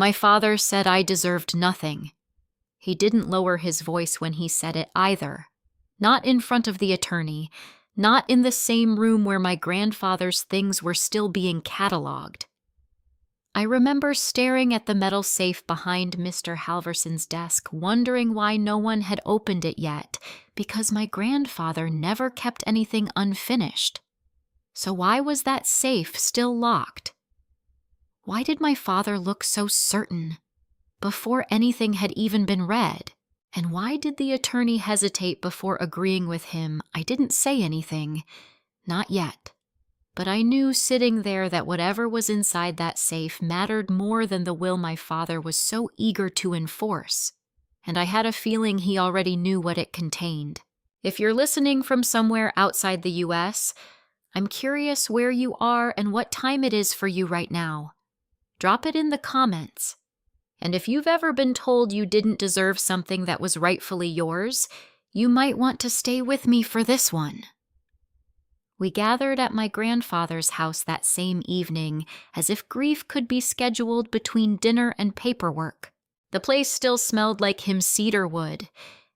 My father said I deserved nothing. He didn't lower his voice when he said it either. Not in front of the attorney, not in the same room where my grandfather's things were still being cataloged. I remember staring at the metal safe behind Mr. Halverson's desk, wondering why no one had opened it yet, because my grandfather never kept anything unfinished. So why was that safe still locked? Why did my father look so certain before anything had even been read? And why did the attorney hesitate before agreeing with him? I didn't say anything. Not yet. But I knew sitting there that whatever was inside that safe mattered more than the will my father was so eager to enforce. And I had a feeling he already knew what it contained. If you're listening from somewhere outside the US, I'm curious where you are and what time it is for you right now. Drop it in the comments. And if you've ever been told you didn't deserve something that was rightfully yours, you might want to stay with me for this one. We gathered at my grandfather's house that same evening, as if grief could be scheduled between dinner and paperwork. The place still smelled like him cedar wood,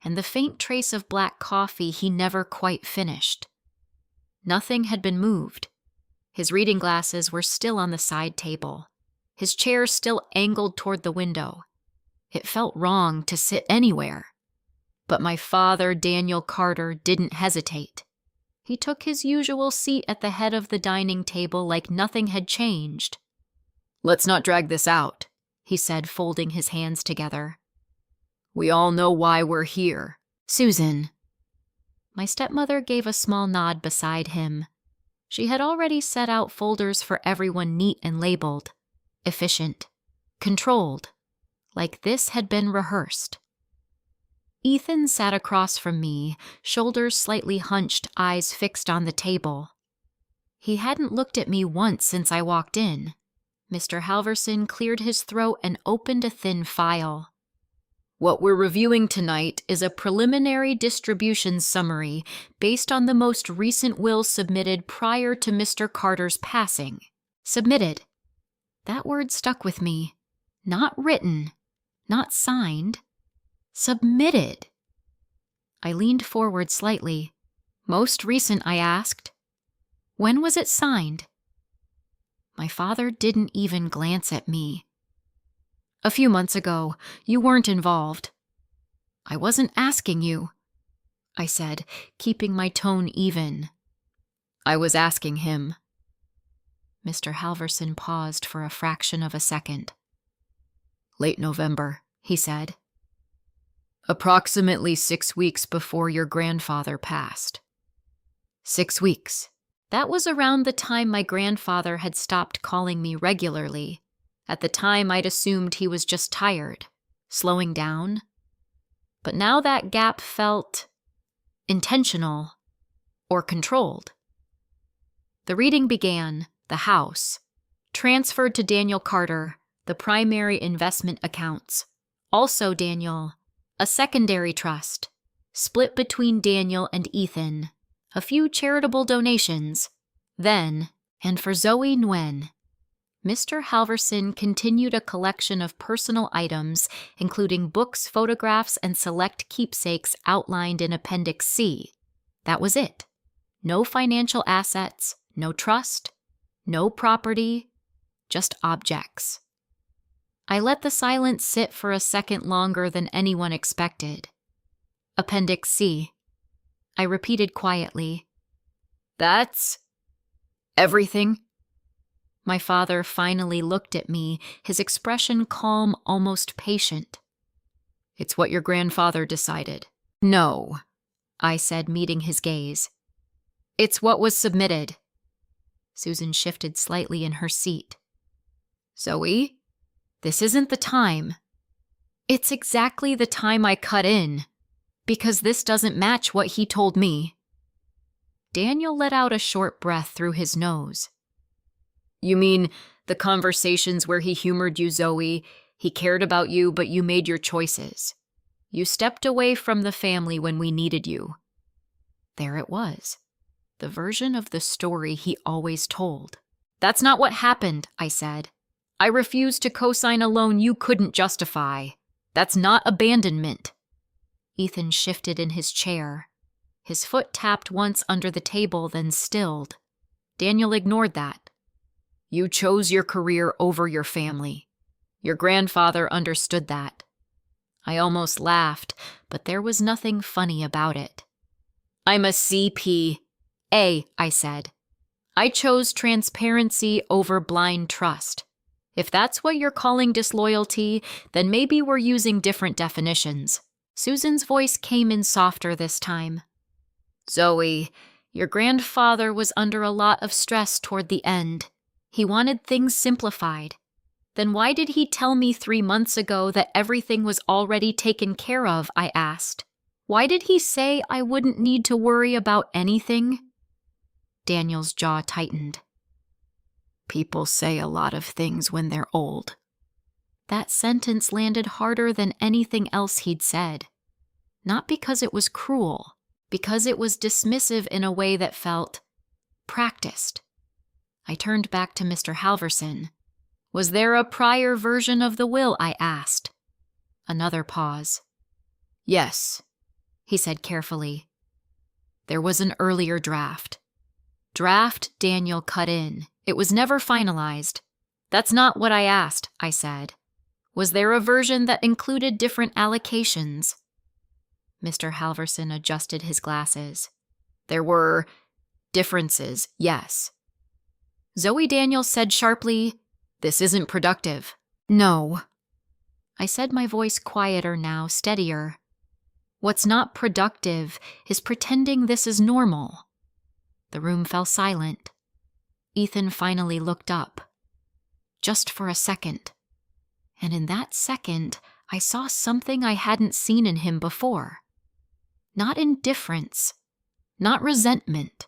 and the faint trace of black coffee he never quite finished. Nothing had been moved. His reading glasses were still on the side table. His chair still angled toward the window. It felt wrong to sit anywhere. But my father, Daniel Carter, didn't hesitate. He took his usual seat at the head of the dining table like nothing had changed. "Let's not drag this out," he said, folding his hands together. "We all know why we're here." "Susan." My stepmother gave a small nod beside him. She had already set out folders for everyone, neat and labeled. Efficient. Controlled. Like this had been rehearsed. Ethan sat across from me, shoulders slightly hunched, eyes fixed on the table. He hadn't looked at me once since I walked in. Mr. Halverson cleared his throat and opened a thin file. "What we're reviewing tonight is a preliminary distribution summary based on the most recent will submitted prior to Mr. Carter's passing." Submitted. That word stuck with me. Not written. Not signed. Submitted. I leaned forward slightly. "Most recent," I asked. "When was it signed?" My father didn't even glance at me. "A few months ago. You weren't involved." "I wasn't asking you," I said, keeping my tone even. "I was asking him." Mr. Halverson paused for a fraction of a second. "Late November," he said. "Approximately 6 weeks before your grandfather passed." 6 weeks. That was around the time my grandfather had stopped calling me regularly. At the time, I'd assumed he was just tired, slowing down. But now that gap felt intentional or controlled. The reading began. The house. Transferred to Daniel Carter, the primary investment accounts. Also Daniel. A secondary trust. Split between Daniel and Ethan. A few charitable donations. Then, and for Zoe Nguyen, Mr. Halverson continued a collection of personal items, including books, photographs, and select keepsakes outlined in Appendix C. That was it. No financial assets, no trust, no property, just objects. I let the silence sit for a second longer than anyone expected. Appendix C. I repeated quietly. "That's everything?" My father finally looked at me, his expression calm, almost patient. "It's what your grandfather decided." "No," I said, meeting his gaze. "It's what was submitted." Susan shifted slightly in her seat. "Zoe, this isn't the time." "It's exactly the time I cut in, because this doesn't match what he told me." Daniel let out a short breath through his nose. "You mean the conversations where he humored you, Zoe? He cared about you, but you made your choices. You stepped away from the family when we needed you." There it was. The version of the story he always told. "That's not what happened," I said. I refuse to co-sign a loan you couldn't justify. That's not abandonment." Ethan shifted in his chair. His foot tapped once under the table, then stilled. Daniel ignored that. "You chose your career over your family. Your grandfather understood that." I almost laughed, but there was nothing funny about it. "I'm a CPA, I said. "I chose transparency over blind trust. If that's what you're calling disloyalty, then maybe we're using different definitions." Susan's voice came in softer this time. "Zoe, your grandfather was under a lot of stress toward the end. He wanted things simplified. Then why did he tell me 3 months ago that everything was already taken care of?" I asked. "Why did he say I wouldn't need to worry about anything?" Daniel's jaw tightened. "People say a lot of things when they're old." That sentence landed harder than anything else he'd said. Not because it was cruel, because it was dismissive in a way that felt practiced. I turned back to Mr. Halverson. "Was there a prior version of the will?" I asked. Another pause. "Yes," he said carefully. "There was an earlier draft." "Draft," Daniel cut in. "It was never finalized." "That's not what I asked," I said. "Was there a version that included different allocations?" Mr. Halverson adjusted his glasses. "There were differences, yes." Zoe Daniel said sharply, "This isn't productive." "No." I said, my voice quieter now, steadier. "What's not productive is pretending this is normal." The room fell silent. Ethan finally looked up. Just for a second. And in that second, I saw something I hadn't seen in him before. Not indifference, not resentment,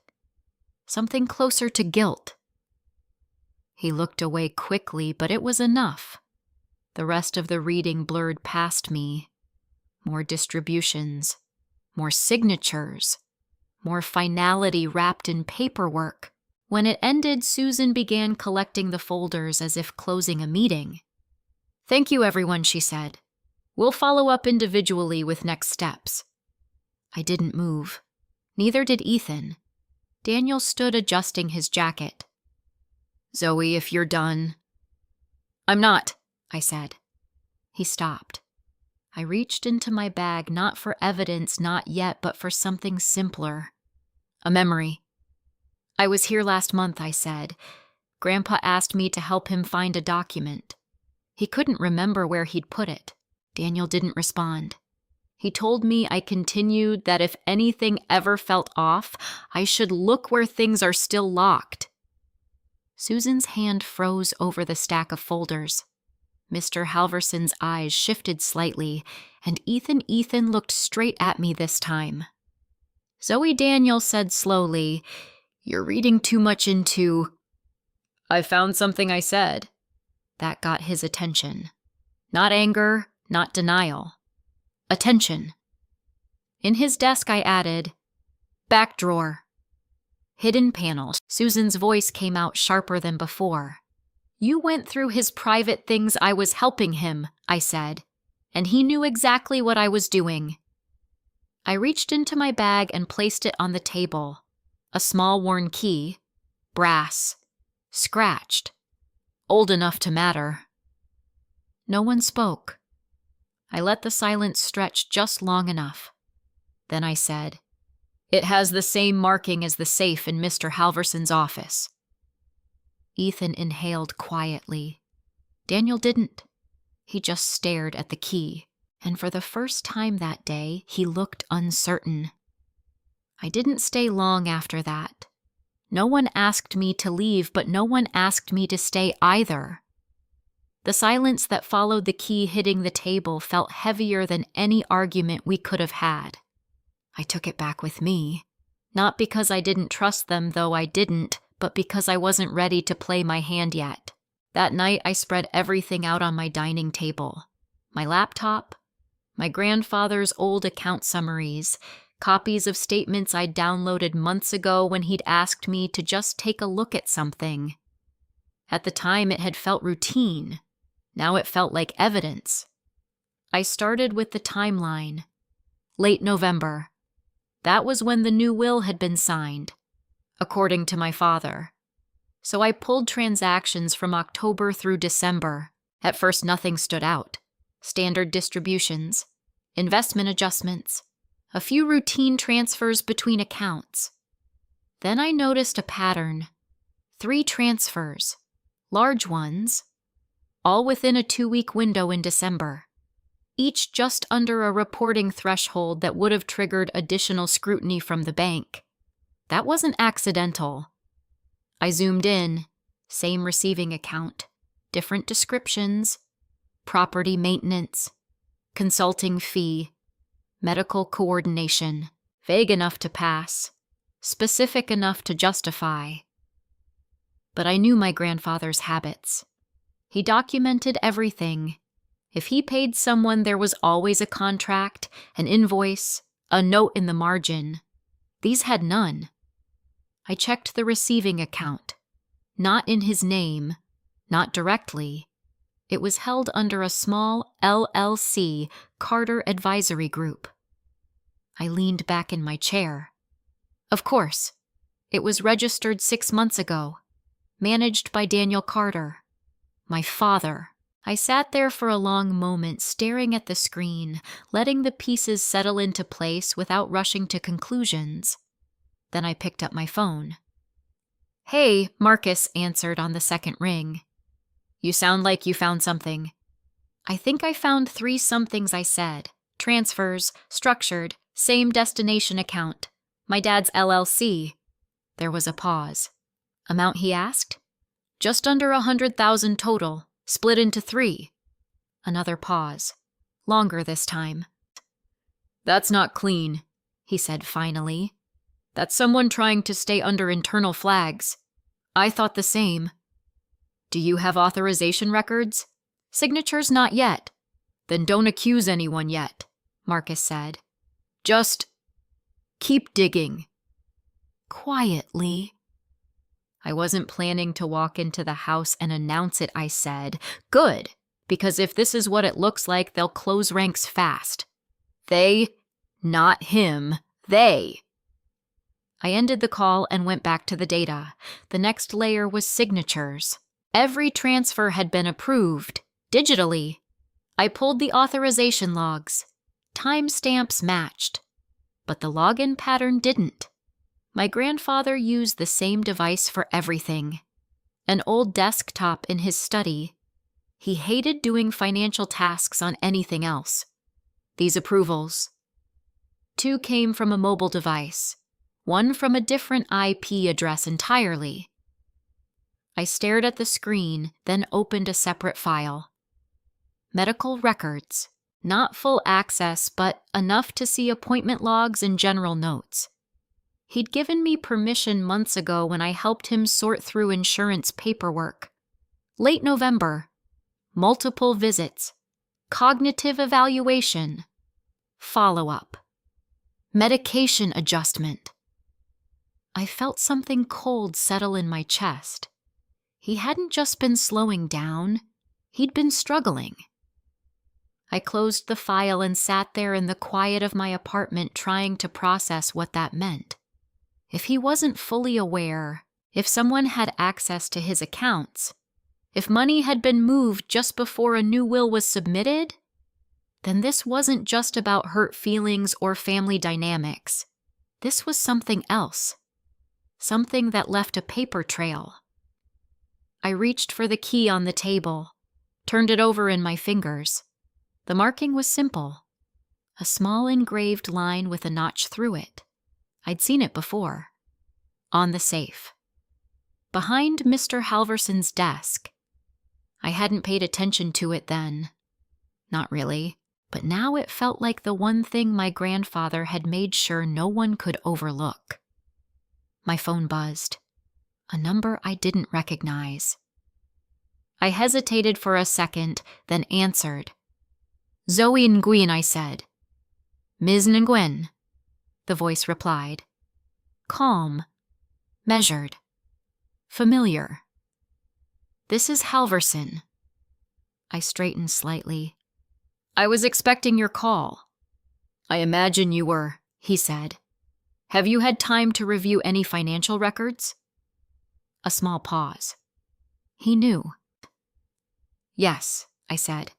something closer to guilt. He looked away quickly, but it was enough. The rest of the reading blurred past me. More distributions, more signatures, more finality wrapped in paperwork. When it ended, Susan began collecting the folders as if closing a meeting. "Thank you, everyone," she said. "We'll follow up individually with next steps." I didn't move. Neither did Ethan. Daniel stood adjusting his jacket. "Zoe, if you're done." "I'm not," I said. He stopped. I reached into my bag, not for evidence, not yet, but for something simpler. A memory. "I was here last month," I said. "Grandpa asked me to help him find a document. He couldn't remember where he'd put it." Daniel didn't respond. He told me, I continued, that if anything ever felt off, I should look where things are still locked. Susan's hand froze over the stack of folders. Mr. Halverson's eyes shifted slightly, and Ethan looked straight at me this time. Zoe Daniel said slowly, "You're reading too much into—" "I found something," I said. That got his attention. Not anger, not denial. Attention. In his desk, I added, "Back drawer." Hidden panels. Susan's voice came out sharper than before. "You went through his private things. I was helping him," I said, "and he knew exactly what I was doing." I reached into my bag and placed it on the table. A small worn key, brass, scratched, old enough to matter. No one spoke. I let the silence stretch just long enough. Then I said, "It has the same marking as the safe in Mr. Halverson's office." Ethan inhaled quietly. Daniel didn't. He just stared at the key, and for the first time that day, he looked uncertain. I didn't stay long after that. No one asked me to leave, but no one asked me to stay either. The silence that followed the key hitting the table felt heavier than any argument we could have had. I took it back with me, not because I didn't trust them, though I didn't, but because I wasn't ready to play my hand yet. That night, I spread everything out on my dining table. My laptop, my grandfather's old account summaries, copies of statements I'd downloaded months ago when he'd asked me to just take a look at something. At the time, it had felt routine. Now it felt like evidence. I started with the timeline. Late November. That was when the new will had been signed, according to my father. So I pulled transactions from October through December. At first, nothing stood out. Standard distributions, investment adjustments, a few routine transfers between accounts. Then I noticed a pattern. 3 transfers, large ones, all within a 2-week window in December, each just under a reporting threshold that would have triggered additional scrutiny from the bank. That wasn't accidental. I zoomed in, same receiving account, different descriptions, property maintenance, consulting fee, medical coordination, vague enough to pass, specific enough to justify. But I knew my grandfather's habits. He documented everything. If he paid someone, there was always a contract, an invoice, a note in the margin. These had none. I checked the receiving account. Not in his name, not directly. It was held under a small LLC, Carter Advisory Group. I leaned back in my chair. Of course, it was registered 6 months ago, managed by Daniel Carter, my father. I sat there for a long moment, staring at the screen, letting the pieces settle into place without rushing to conclusions. Then I picked up my phone. "Hey," Marcus answered on the second ring. "You sound like you found something." "I think I found 3 somethings," I said. "Transfers, structured, same destination account. My dad's LLC." There was a pause. "Amount?" he asked. "Just under 100,000 total, split into 3. Another pause. Longer this time. "That's not clean," he said finally. "That's someone trying to stay under internal flags. I thought the same." "Do you have authorization records?" "Signatures not yet." "Then don't accuse anyone yet," Marcus said. "Just keep digging." Quietly. I wasn't planning to walk into the house and announce it, I said. Good, because if this is what it looks like, they'll close ranks fast. They, not him, they. I ended the call and went back to the data. The next layer was signatures. Every transfer had been approved, digitally. I pulled the authorization logs. Timestamps matched. But the login pattern didn't. My grandfather used the same device for everything. An old desktop in his study. He hated doing financial tasks on anything else. These approvals. 2 came from a mobile device. 1 from a different IP address entirely. I stared at the screen, then opened a separate file. Medical records. Not full access, but enough to see appointment logs and general notes. He'd given me permission months ago when I helped him sort through insurance paperwork. Late November. Multiple visits. Cognitive evaluation. Follow-up. Medication adjustment. I felt something cold settle in my chest. He hadn't just been slowing down. He'd been struggling. I closed the file and sat there in the quiet of my apartment trying to process what that meant. If he wasn't fully aware, if someone had access to his accounts, if money had been moved just before a new will was submitted, then this wasn't just about hurt feelings or family dynamics. This was something else. Something that left a paper trail. I reached for the key on the table, turned it over in my fingers. The marking was simple. A small engraved line with a notch through it. I'd seen it before. On the safe. Behind Mr. Halverson's desk. I hadn't paid attention to it then. Not really, but now it felt like the one thing my grandfather had made sure no one could overlook. My phone buzzed. A number I didn't recognize. I hesitated for a second, then answered. "Zoe Nguyen," I said. "Ms. Nguyen," the voice replied. Calm. Measured. Familiar. This is Halverson. I straightened slightly. I was expecting your call. I imagine you were, he said. Have you had time to review any financial records? A small pause. He knew. Yes, I said.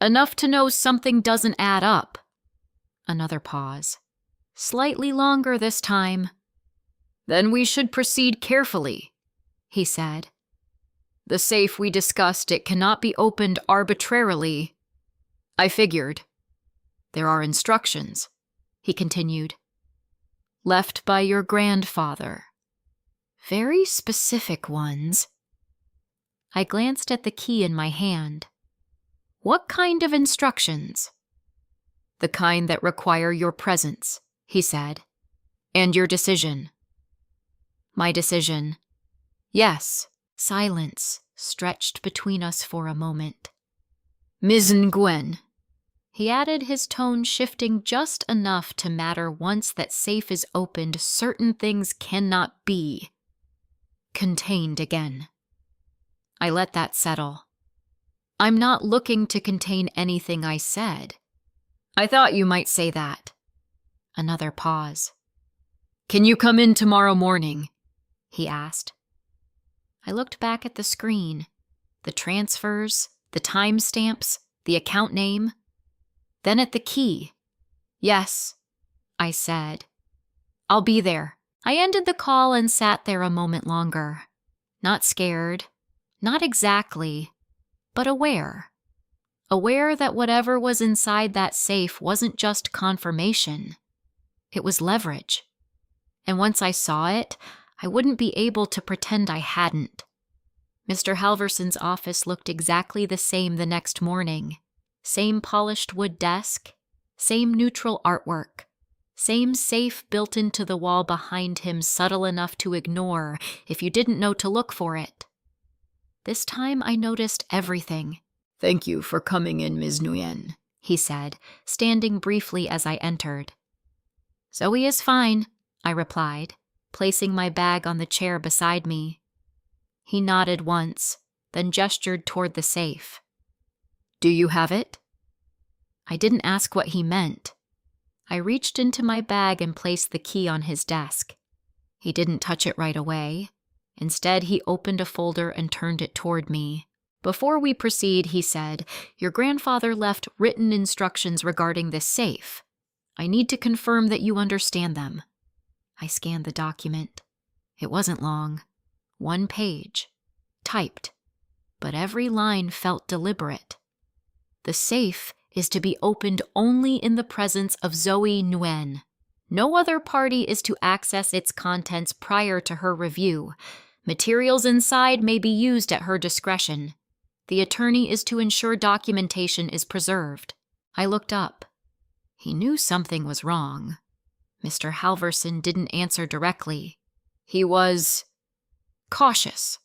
Enough to know something doesn't add up. Another pause. Slightly longer this time. Then we should proceed carefully, he said. The safe we discussed, it cannot be opened arbitrarily. I figured. There are instructions, he continued. Left by your grandfather. Very specific ones. I glanced at the key in my hand. What kind of instructions? The kind that require your presence, he said. And your decision. My decision. Yes. Silence stretched between us for a moment. Ms. Nguyen. He added, his tone shifting just enough to matter. Once that safe is opened, certain things cannot be contained again. I let that settle. I'm not looking to contain anything, I said. I thought you might say that. Another pause. Can you come in tomorrow morning? He asked. I looked back at the screen, the transfers, the timestamps, the account name, then at the key. Yes, I said. I'll be there. I ended the call and sat there a moment longer. Not scared, not exactly, but aware. Aware that whatever was inside that safe wasn't just confirmation. It was leverage. And once I saw it, I wouldn't be able to pretend I hadn't. Mr. Halverson's office looked exactly the same the next morning. Same polished wood desk, same neutral artwork, same safe built into the wall behind him, subtle enough to ignore if you didn't know to look for it. This time I noticed everything. Thank you for coming in, Ms. Nguyen, he said, standing briefly as I entered. Zoe is fine, I replied, placing my bag on the chair beside me. He nodded once, then gestured toward the safe. Do you have it? I didn't ask what he meant. I reached into my bag and placed the key on his desk. He didn't touch it right away. Instead, he opened a folder and turned it toward me. Before we proceed, he said, your grandfather left written instructions regarding this safe. I need to confirm that you understand them. I scanned the document. It wasn't long. 1 page. Typed. But every line felt deliberate. The safe is to be opened only in the presence of Zoe Nguyen. No other party is to access its contents prior to her review. Materials inside may be used at her discretion. The attorney is to ensure documentation is preserved. I looked up. He knew something was wrong. Mr. Halverson didn't answer directly. He was cautious.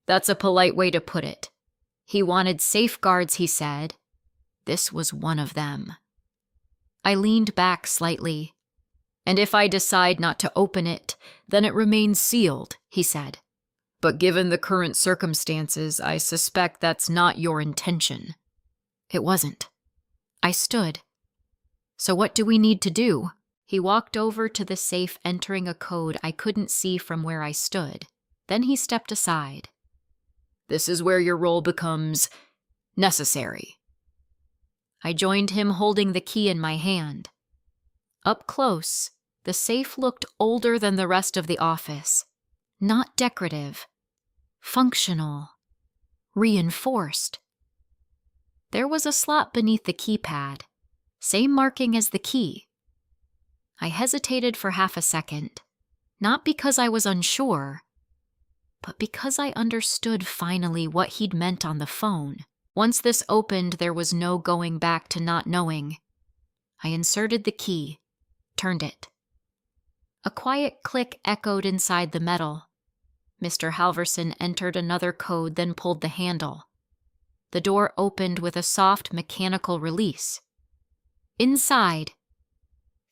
That's a polite way to put it. He wanted safeguards, he said. This was one of them. I leaned back slightly. And if I decide not to open it, then it remains sealed, he said. But given the current circumstances, I suspect that's not your intention. It wasn't. I stood. So what do we need to do? He walked over to the safe, entering a code I couldn't see from where I stood. Then he stepped aside. This is where your role becomes necessary. I joined him, holding the key in my hand. Up close, the safe looked older than the rest of the office. Not decorative. Functional. Reinforced. There was a slot beneath the keypad. Same marking as the key. I hesitated for half a second. Not because I was unsure, but because I understood finally what he'd meant on the phone. Once this opened, there was no going back to not knowing. I inserted the key, turned it. A quiet click echoed inside the metal. Mr. Halverson entered another code, then pulled the handle. The door opened with a soft mechanical release. Inside,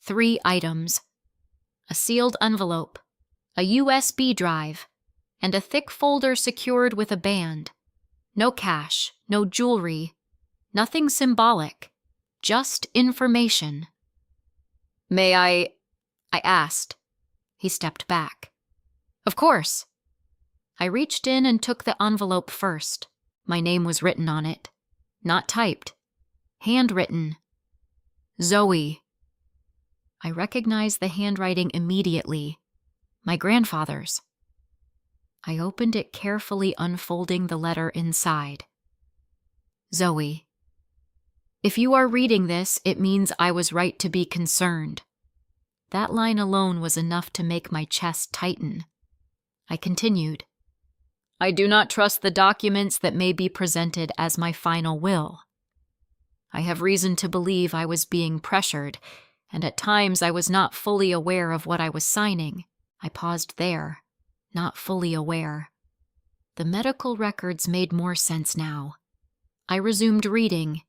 3 items. A sealed envelope, a USB drive, and a thick folder secured with a band. No cash, no jewelry, nothing symbolic, just information. "May I asked. He stepped back. "Of course." I reached in and took the envelope first. My name was written on it. Not typed. Handwritten. Zoe. I recognized the handwriting immediately. My grandfather's. I opened it carefully, unfolding the letter inside. Zoe. If you are reading this, it means I was right to be concerned. That line alone was enough to make my chest tighten. I continued. I do not trust the documents that may be presented as my final will. I have reason to believe I was being pressured, and at times I was not fully aware of what I was signing. I paused there, not fully aware. The medical records made more sense now. I resumed reading.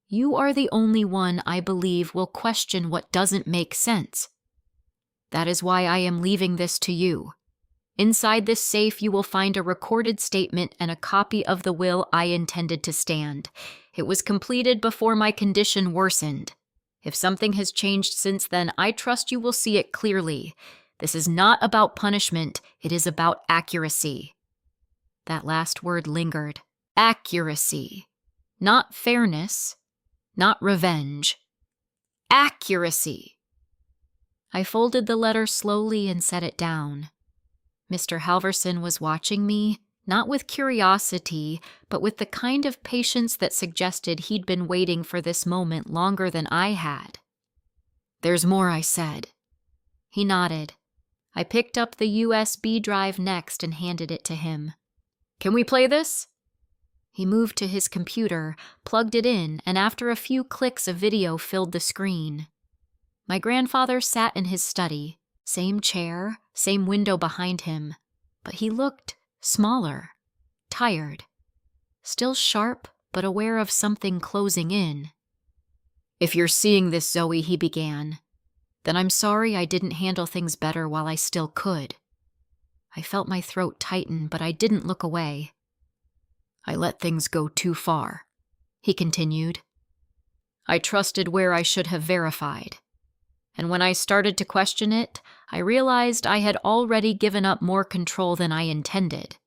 You are the only one I believe will question what doesn't make sense. That is why I am leaving this to you. Inside this safe you will find a recorded statement and a copy of the will I intended to stand. It was completed before my condition worsened. If something has changed since then, I trust you will see it clearly. This is not about punishment, it is about accuracy. That last word lingered. Accuracy. Not fairness. Not revenge. Accuracy. I folded the letter slowly and set it down. Mr. Halverson was watching me, not with curiosity, but with the kind of patience that suggested he'd been waiting for this moment longer than I had. There's more, I said. He nodded. I picked up the USB drive next and handed it to him. Can we play this? He moved to his computer, plugged it in, and after a few clicks a video filled the screen. My grandfather sat in his study, same chair, same window behind him, but he looked smaller, tired, still sharp but aware of something closing in. If you're seeing this, Zoe, he began, then I'm sorry I didn't handle things better while I still could. I felt my throat tighten, but I didn't look away. I let things go too far, he continued. I trusted where I should have verified. And when I started to question it, I realized I had already given up more control than I intended.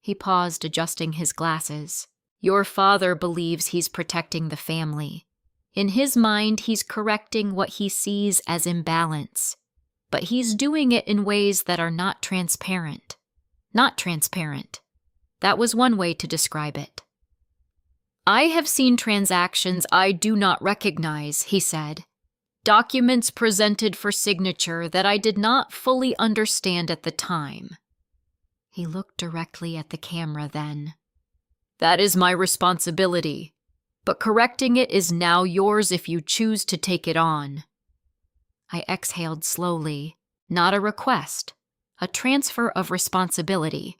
He paused, adjusting his glasses. Your father believes he's protecting the family. In his mind, he's correcting what he sees as imbalance. But he's doing it in ways that are not transparent. Not transparent. That was one way to describe it. I have seen transactions I do not recognize, he said. Documents presented for signature that I did not fully understand at the time. He looked directly at the camera then. That is my responsibility, but correcting it is now yours if you choose to take it on. I exhaled slowly, not a request, a transfer of responsibility.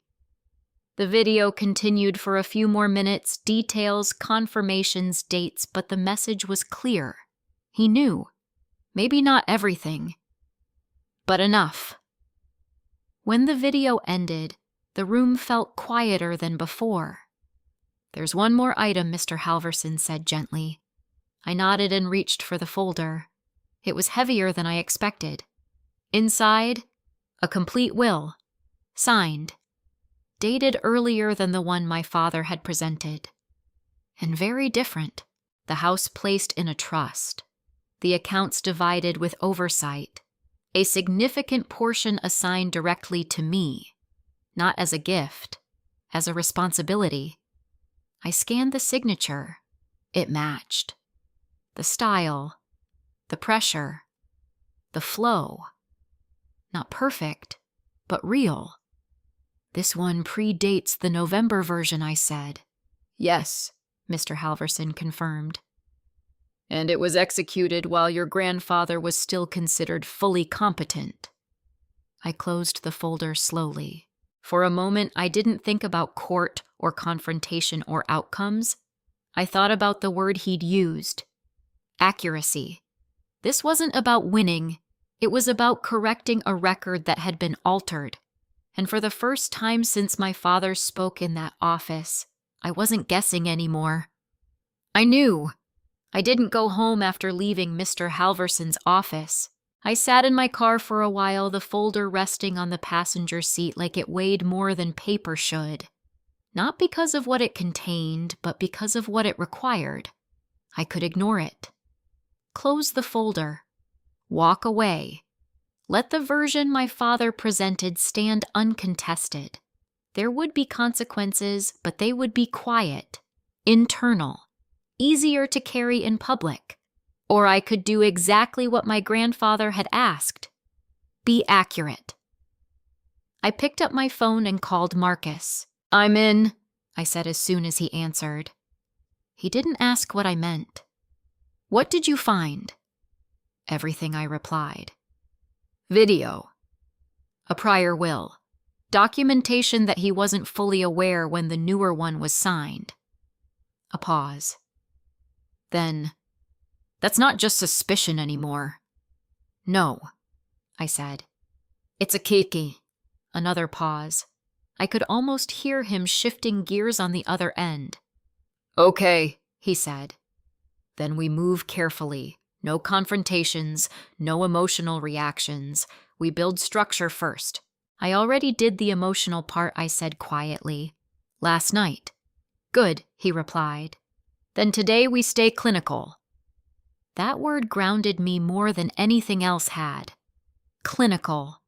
The video continued for a few more minutes, details, confirmations, dates, but the message was clear. He knew. Maybe not everything, but enough. When the video ended, the room felt quieter than before. There's one more item, Mr. Halverson said gently. I nodded and reached for the folder. It was heavier than I expected. Inside, a complete will, signed, dated earlier than the one my father had presented. And very different, the house placed in a trust. The accounts divided with oversight, a significant portion assigned directly to me, not as a gift, as a responsibility. I scanned the signature. It matched. The style, the pressure, the flow. Not perfect, but real. This one predates the November version, I said. Yes, Mr. Halverson confirmed. And it was executed while your grandfather was still considered fully competent. I closed the folder slowly. For a moment, I didn't think about court or confrontation or outcomes. I thought about the word he'd used. Accuracy. This wasn't about winning. It was about correcting a record that had been altered. And for the first time since my father spoke in that office, I wasn't guessing anymore. I knew. I didn't go home after leaving Mr. Halverson's office. I sat in my car for a while, the folder resting on the passenger seat like it weighed more than paper should. Not because of what it contained, but because of what it required. I could ignore it. Close the folder. Walk away. Let the version my father presented stand uncontested. There would be consequences, but they would be quiet, internal, easier to carry in public. Or I could do exactly what my grandfather had asked. Be accurate. I picked up my phone and called Marcus. "I'm in," I said as soon as he answered. He didn't ask what I meant. "What did you find?" "Everything," I replied. "Video. A prior will. Documentation that he wasn't fully aware when the newer one was signed." A pause. Then, "That's not just suspicion anymore." "No," I said. "It's a kiki." Another pause. I could almost hear him shifting gears on the other end. "Okay," he said. "Then we move carefully. No confrontations, no emotional reactions. We build structure first." "I already did the emotional part," I said quietly. "Last night." "Good," he replied. "Then today we stay clinical." That word grounded me more than anything else had. Clinical.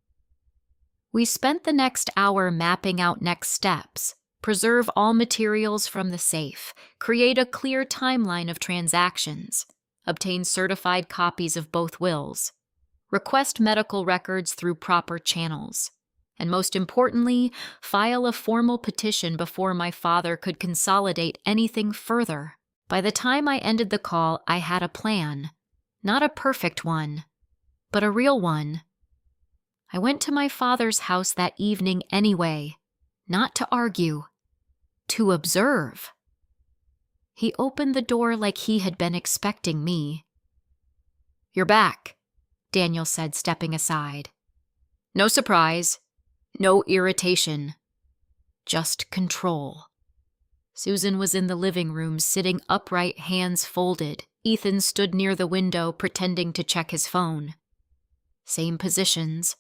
We spent the next hour mapping out next steps, preserve all materials from the safe, create a clear timeline of transactions, obtain certified copies of both wills, request medical records through proper channels, and most importantly, file a formal petition before my father could consolidate anything further. By the time I ended the call, I had a plan. Not a perfect one, but a real one. I went to my father's house that evening anyway, not to argue, to observe. He opened the door like he had been expecting me. "You're back," Daniel said, stepping aside. "No surprise, no irritation, just control." Susan was in the living room, sitting upright, hands folded. Ethan stood near the window, pretending to check his phone. Same positions.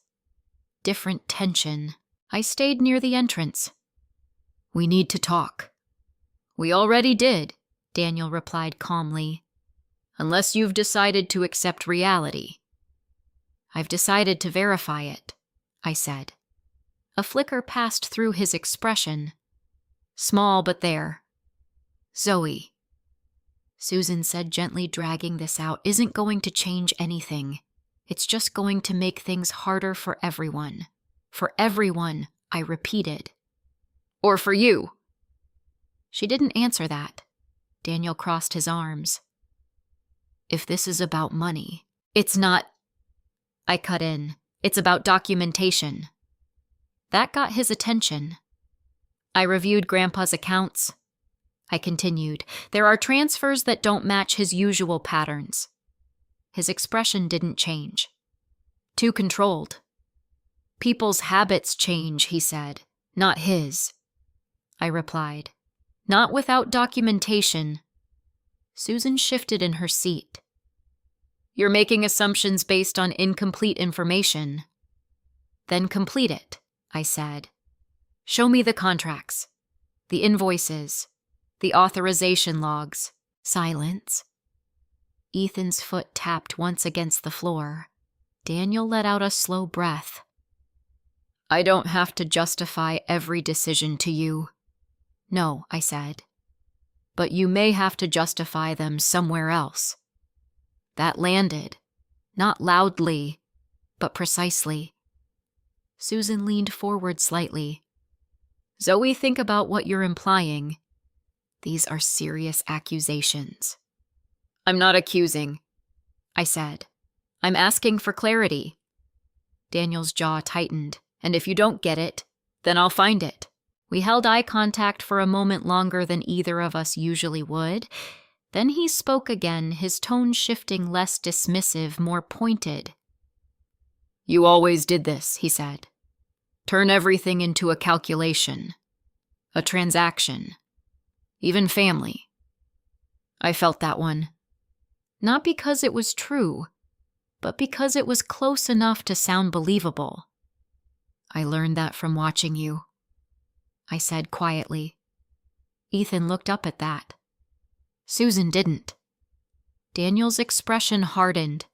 Different tension. I stayed near the entrance. "We need to talk." "We already did," Daniel replied calmly. "Unless you've decided to accept reality." "I've decided to verify it," I said. A flicker passed through his expression. Small, but there. "Zoe," Susan said, gently dragging this out, "isn't going to change anything. It's just going to make things harder for everyone. For everyone," I repeated. "Or for you?" She didn't answer that. Daniel crossed his arms. "If this is about money, it's not," I cut in. "It's about documentation." That got his attention. "I reviewed Grandpa's accounts," I continued. "There are transfers that don't match his usual patterns." His expression didn't change. "Too controlled." "People's habits change," he said, "not his." I replied. "Not without documentation." Susan shifted in her seat. "You're making assumptions based on incomplete information." "Then complete it," I said. "Show me the contracts, the invoices, the authorization logs." Silence. Ethan's foot tapped once against the floor. Daniel let out a slow breath. "I don't have to justify every decision to you." "No," I said. "But you may have to justify them somewhere else." That landed, not loudly, but precisely. Susan leaned forward slightly. "Zoe, think about what you're implying. These are serious accusations." "I'm not accusing," I said. "I'm asking for clarity." Daniel's jaw tightened. "And if you don't get it, then I'll find it." We held eye contact for a moment longer than either of us usually would. Then he spoke again, his tone shifting, less dismissive, more pointed. "You always did this," he said. Turn everything into a calculation, a transaction, even family. I felt that one. Not because it was true, but because it was close enough to sound believable. I learned that from watching you, I said quietly. Ethan looked up at that. Susan didn't. Daniel's expression hardened.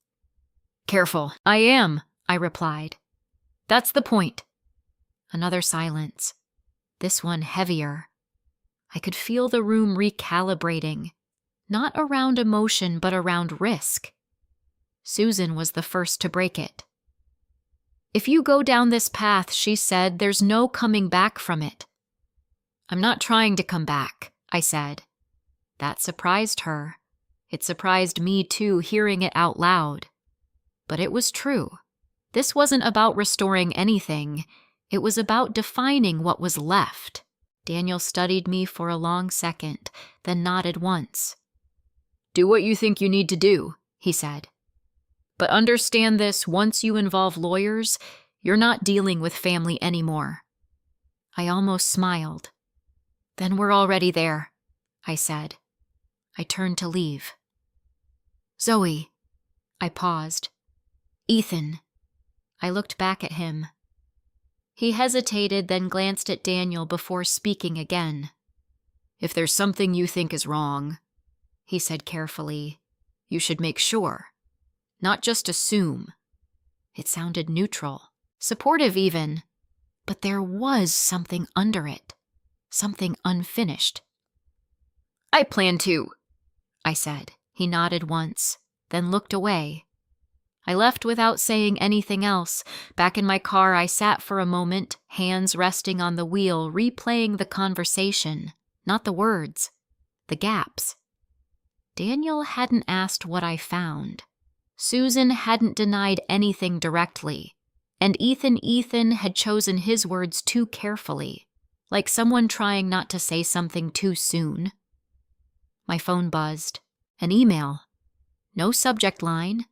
Careful, I am, I replied. That's the point. Another silence, this one heavier. I could feel the room recalibrating, not around emotion but around risk. Susan was the first to break it. If you go down this path, she said, there's no coming back from it. I'm not trying to come back, I said. That surprised her. It surprised me too, hearing it out loud. But it was true. This wasn't about restoring anything. It was about defining what was left. Daniel studied me for a long second, then nodded once. Do what you think you need to do, he said. But understand this, once you involve lawyers, you're not dealing with family anymore. I almost smiled. Then we're already there, I said. I turned to leave. Zoe. I paused. Ethan. I looked back at him. He hesitated, then glanced at Daniel before speaking again. If there's something you think is wrong, he said carefully, you should make sure, not just assume. It sounded neutral, supportive even, but there was something under it, something unfinished. I plan to, I said. He nodded once, then looked away. I left without saying anything else. Back in my car, I sat for a moment, hands resting on the wheel, replaying the conversation, not the words, the gaps. Daniel hadn't asked what I found. Susan hadn't denied anything directly. And Ethan had chosen his words too carefully, like someone trying not to say something too soon. My phone buzzed. An email. No subject line.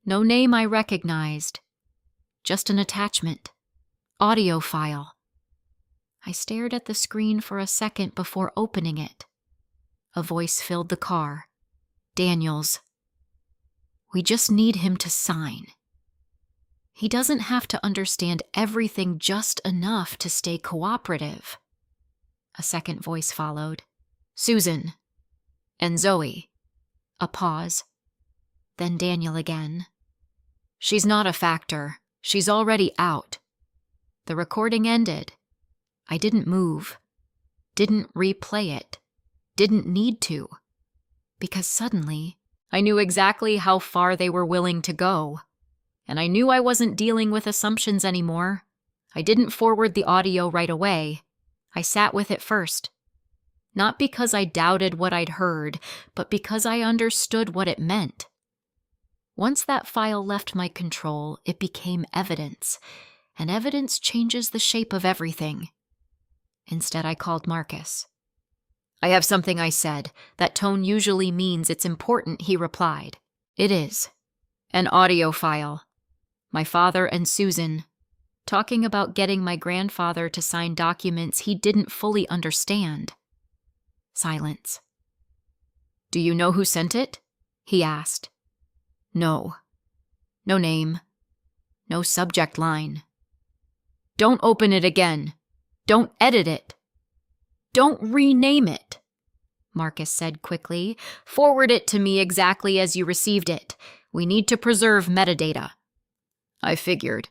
No name I recognized. Just an attachment. Audio file. I stared at the screen for a second before opening it. A voice filled the car. Daniel's. We just need him to sign. He doesn't have to understand everything, just enough to stay cooperative. A second voice followed. Susan. And Zoe. A pause. Then Daniel again. She's not a factor. She's already out. The recording ended. I didn't move. Didn't replay it. Didn't need to. Because suddenly, I knew exactly how far they were willing to go. And I knew I wasn't dealing with assumptions anymore. I didn't forward the audio right away. I sat with it first. Not because I doubted what I'd heard, but because I understood what it meant. Once that file left my control, it became evidence, and evidence changes the shape of everything. Instead, I called Marcus. I have something, I said. That tone usually means it's important, he replied. It is. An audio file. My father and Susan, talking about getting my grandfather to sign documents he didn't fully understand. Silence. Do you know who sent it? He asked. No. No name. No subject line. Don't open it again. Don't edit it. Don't rename it, Marcus said quickly. Forward it to me exactly as you received it. We need to preserve metadata. I figured.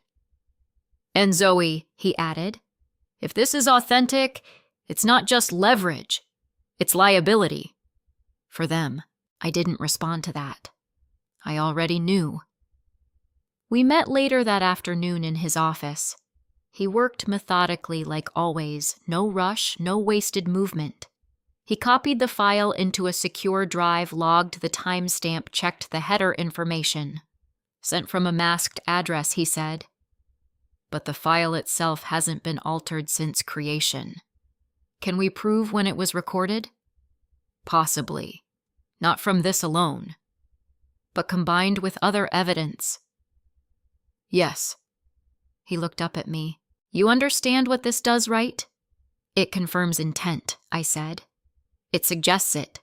And Zoe, he added, if this is authentic, it's not just leverage. It's liability. For them, I didn't respond to that. I already knew. We met later that afternoon in his office. He worked methodically like always, no rush, no wasted movement. He copied the file into a secure drive, logged the timestamp, checked the header information. Sent from a masked address, he said. But the file itself hasn't been altered since creation. Can we prove when it was recorded? Possibly. Not from this alone. But combined with other evidence. Yes. He looked up at me. You understand what this does, right? It confirms intent, I said. It suggests it,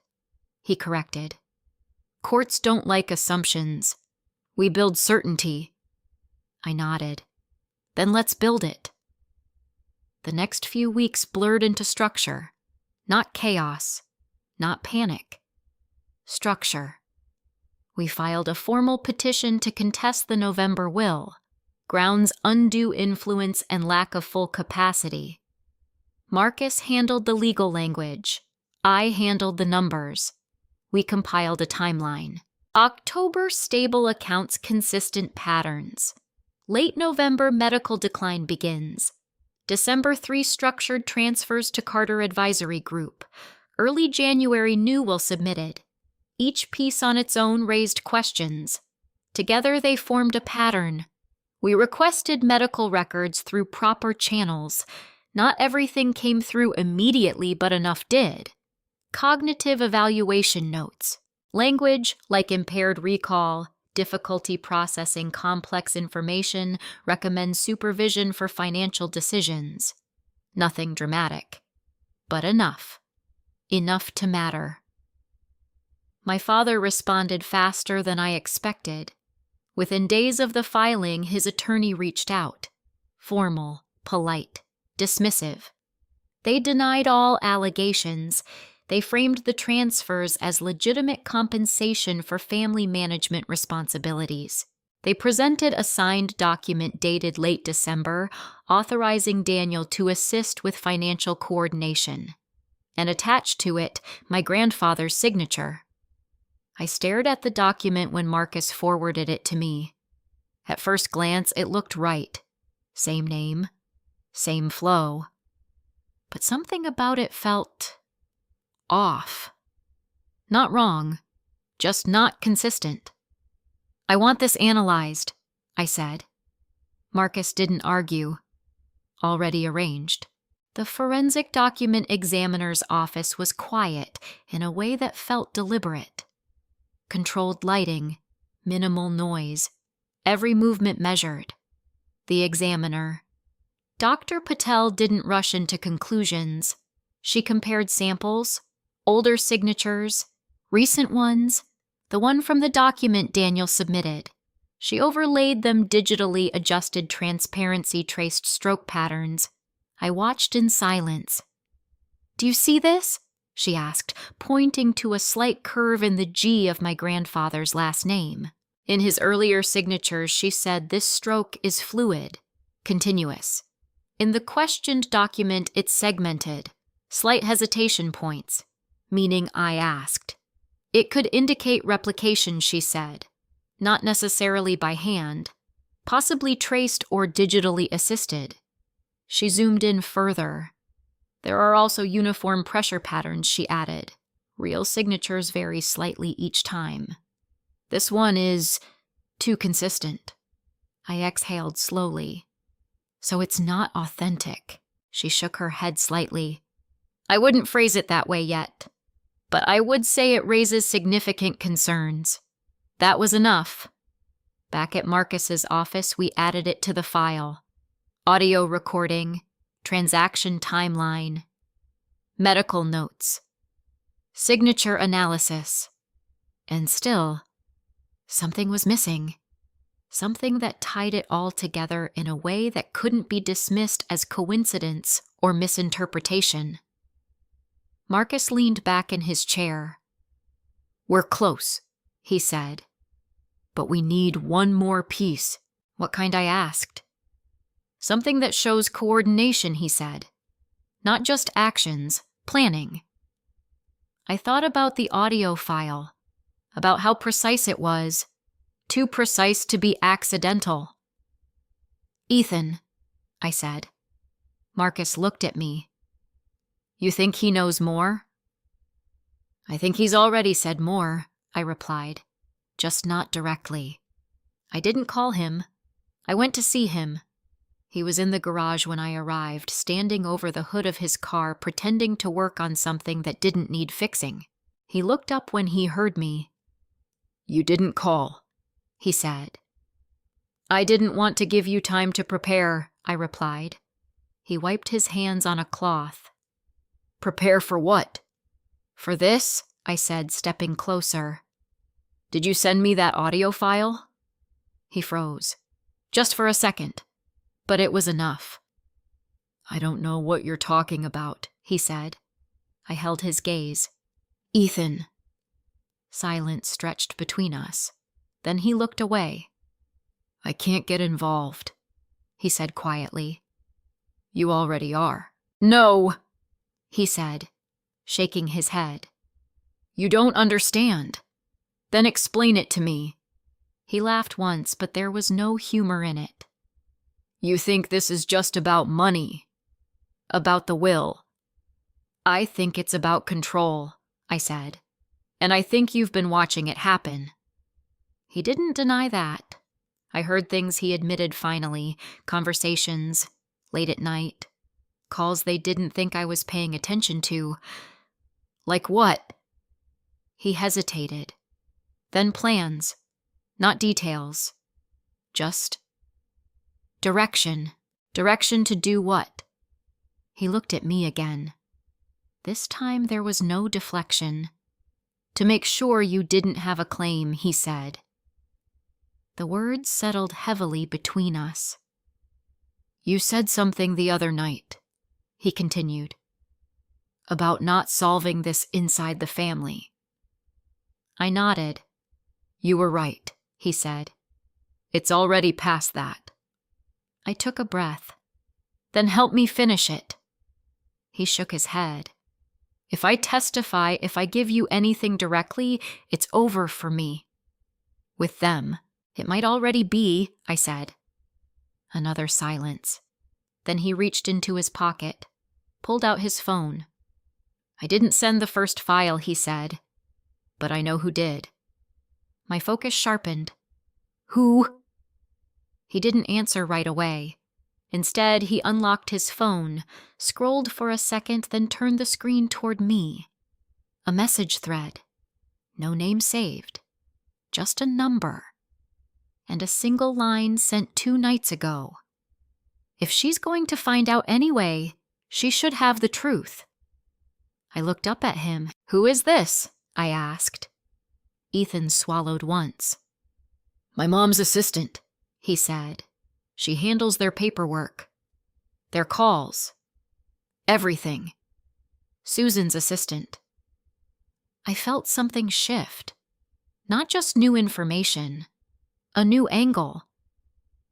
he corrected. Courts don't like assumptions. We build certainty. I nodded. Then let's build it. The next few weeks blurred into structure, not chaos, not panic. Structure. We filed a formal petition to contest the November will, grounds undue influence and lack of full capacity. Marcus handled the legal language. I handled the numbers. We compiled a timeline. October stable accounts consistent patterns. Late November medical decline begins. December 3 structured transfers to Carter Advisory Group. Early January new will submitted. Each piece on its own raised questions. Together they formed a pattern. We requested medical records through proper channels. Not everything came through immediately, but enough did. Cognitive evaluation notes. Language like impaired recall, difficulty processing complex information, recommends supervision for financial decisions. Nothing dramatic, but enough. Enough to matter. My father responded faster than I expected. Within days of the filing, his attorney reached out. Formal, polite, dismissive. They denied all allegations. They framed the transfers as legitimate compensation for family management responsibilities. They presented a signed document dated late December, authorizing Daniel to assist with financial coordination. And attached to it, my grandfather's signature. I stared at the document when Marcus forwarded it to me. At first glance, it looked right. Same name, same flow. But something about it felt off. Not wrong, just not consistent. I want this analyzed, I said. Marcus didn't argue. Already arranged. The forensic document examiner's office was quiet in a way that felt deliberate. Controlled lighting, minimal noise, every movement measured. The examiner. Dr. Patel didn't rush into conclusions. She compared samples, older signatures, recent ones, the one from the document Daniel submitted. She overlaid them digitally adjusted transparency traced stroke patterns. I watched in silence. Do you see this? She asked, pointing to a slight curve in the G of my grandfather's last name. In his earlier signatures, she said this stroke is fluid, continuous. In the questioned document, it's segmented, slight hesitation points, meaning I asked. It could indicate replication, she said, not necessarily by hand, possibly traced or digitally assisted. She zoomed in further. There are also uniform pressure patterns, she added. Real signatures vary slightly each time. This one is too consistent. I exhaled slowly. So it's not authentic. She shook her head slightly. I wouldn't phrase it that way yet, but I would say it raises significant concerns. That was enough. Back at Marcus's office, we added it to the file. Audio recording, transaction timeline, medical notes, signature analysis. And still, something was missing. Something that tied it all together in a way that couldn't be dismissed as coincidence or misinterpretation. Marcus leaned back in his chair. We're close, he said. But we need one more piece. What kind, I asked. Something that shows coordination, he said. Not just actions, planning. I thought about the audio file, about how precise it was. Too precise to be accidental. Ethan, I said. Marcus looked at me. You think he knows more? I think he's already said more, I replied, just not directly. I didn't call him. I went to see him. He was in the garage when I arrived, standing over the hood of his car, pretending to work on something that didn't need fixing. He looked up when he heard me. You didn't call, he said. I didn't want to give you time to prepare, I replied. He wiped his hands on a cloth. "Prepare for what?" "For this," I said, stepping closer. "Did you send me that audio file?" He froze. Just for a second. But it was enough. "I don't know what you're talking about," he said. I held his gaze. "Ethan." Silence stretched between us. Then he looked away. "I can't get involved," he said quietly. "You already are." "No," he said, shaking his head. "You don't understand. Then explain it to me." He laughed once, but there was no humor in it. "You think this is just about money, about the will." "I think it's about control," I said. "And I think you've been watching it happen." He didn't deny that. I heard things he admitted finally, conversations, late at night, calls they didn't think I was paying attention to. "Like what?" He hesitated. Then plans, not details. Just direction. Direction to do what? He looked at me again. This time there was no deflection. "To make sure you didn't have a claim," he said. The words settled heavily between us. "You said something the other night," he continued, "about not solving this inside the family." I nodded. "You were right," he said. "It's already past that." I took a breath. "Then help me finish it." He shook his head. "If I testify, if I give you anything directly, it's over for me." "With them. It might already be," I said. Another silence. Then he reached into his pocket, pulled out his phone. "I didn't send the first file," he said, "but I know who did." My focus sharpened. "Who?" He didn't answer right away. Instead, he unlocked his phone, scrolled for a second, then turned the screen toward me. A message thread. No name saved. Just a number. And a single line sent 2 nights ago. If she's going to find out anyway, she should have the truth. I looked up at him. "Who is this?" I asked. Ethan swallowed once. "My mom's assistant," he said. "She handles their paperwork, their calls, everything. Susan's assistant." I felt something shift. Not just new information, a new angle.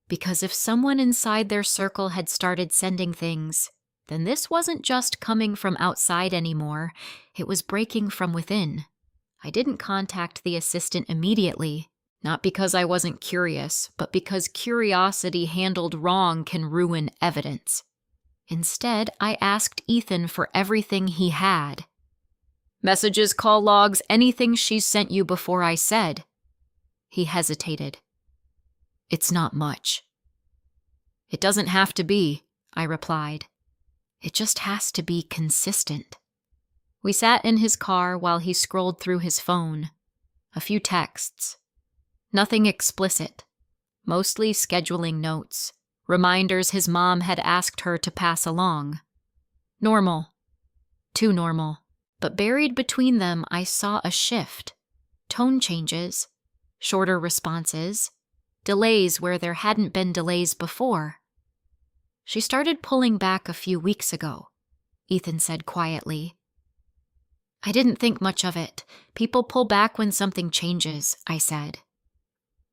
Because if someone inside their circle had started sending things, then this wasn't just coming from outside anymore, it was breaking from within. I didn't contact the assistant immediately. Not because I wasn't curious, but because curiosity handled wrong can ruin evidence. Instead, I asked Ethan for everything he had. "Messages, call logs, anything she's sent you before I said." He hesitated. "It's not much." "It doesn't have to be," I replied. "It just has to be consistent." We sat in his car while he scrolled through his phone. A few texts. Nothing explicit. Mostly scheduling notes. Reminders his mom had asked her to pass along. Normal. Too normal. But buried between them, I saw a shift. Tone changes. Shorter responses. Delays where there hadn't been delays before. "She started pulling back a few weeks ago," Ethan said quietly. "I didn't think much of it. People pull back when something changes," I said.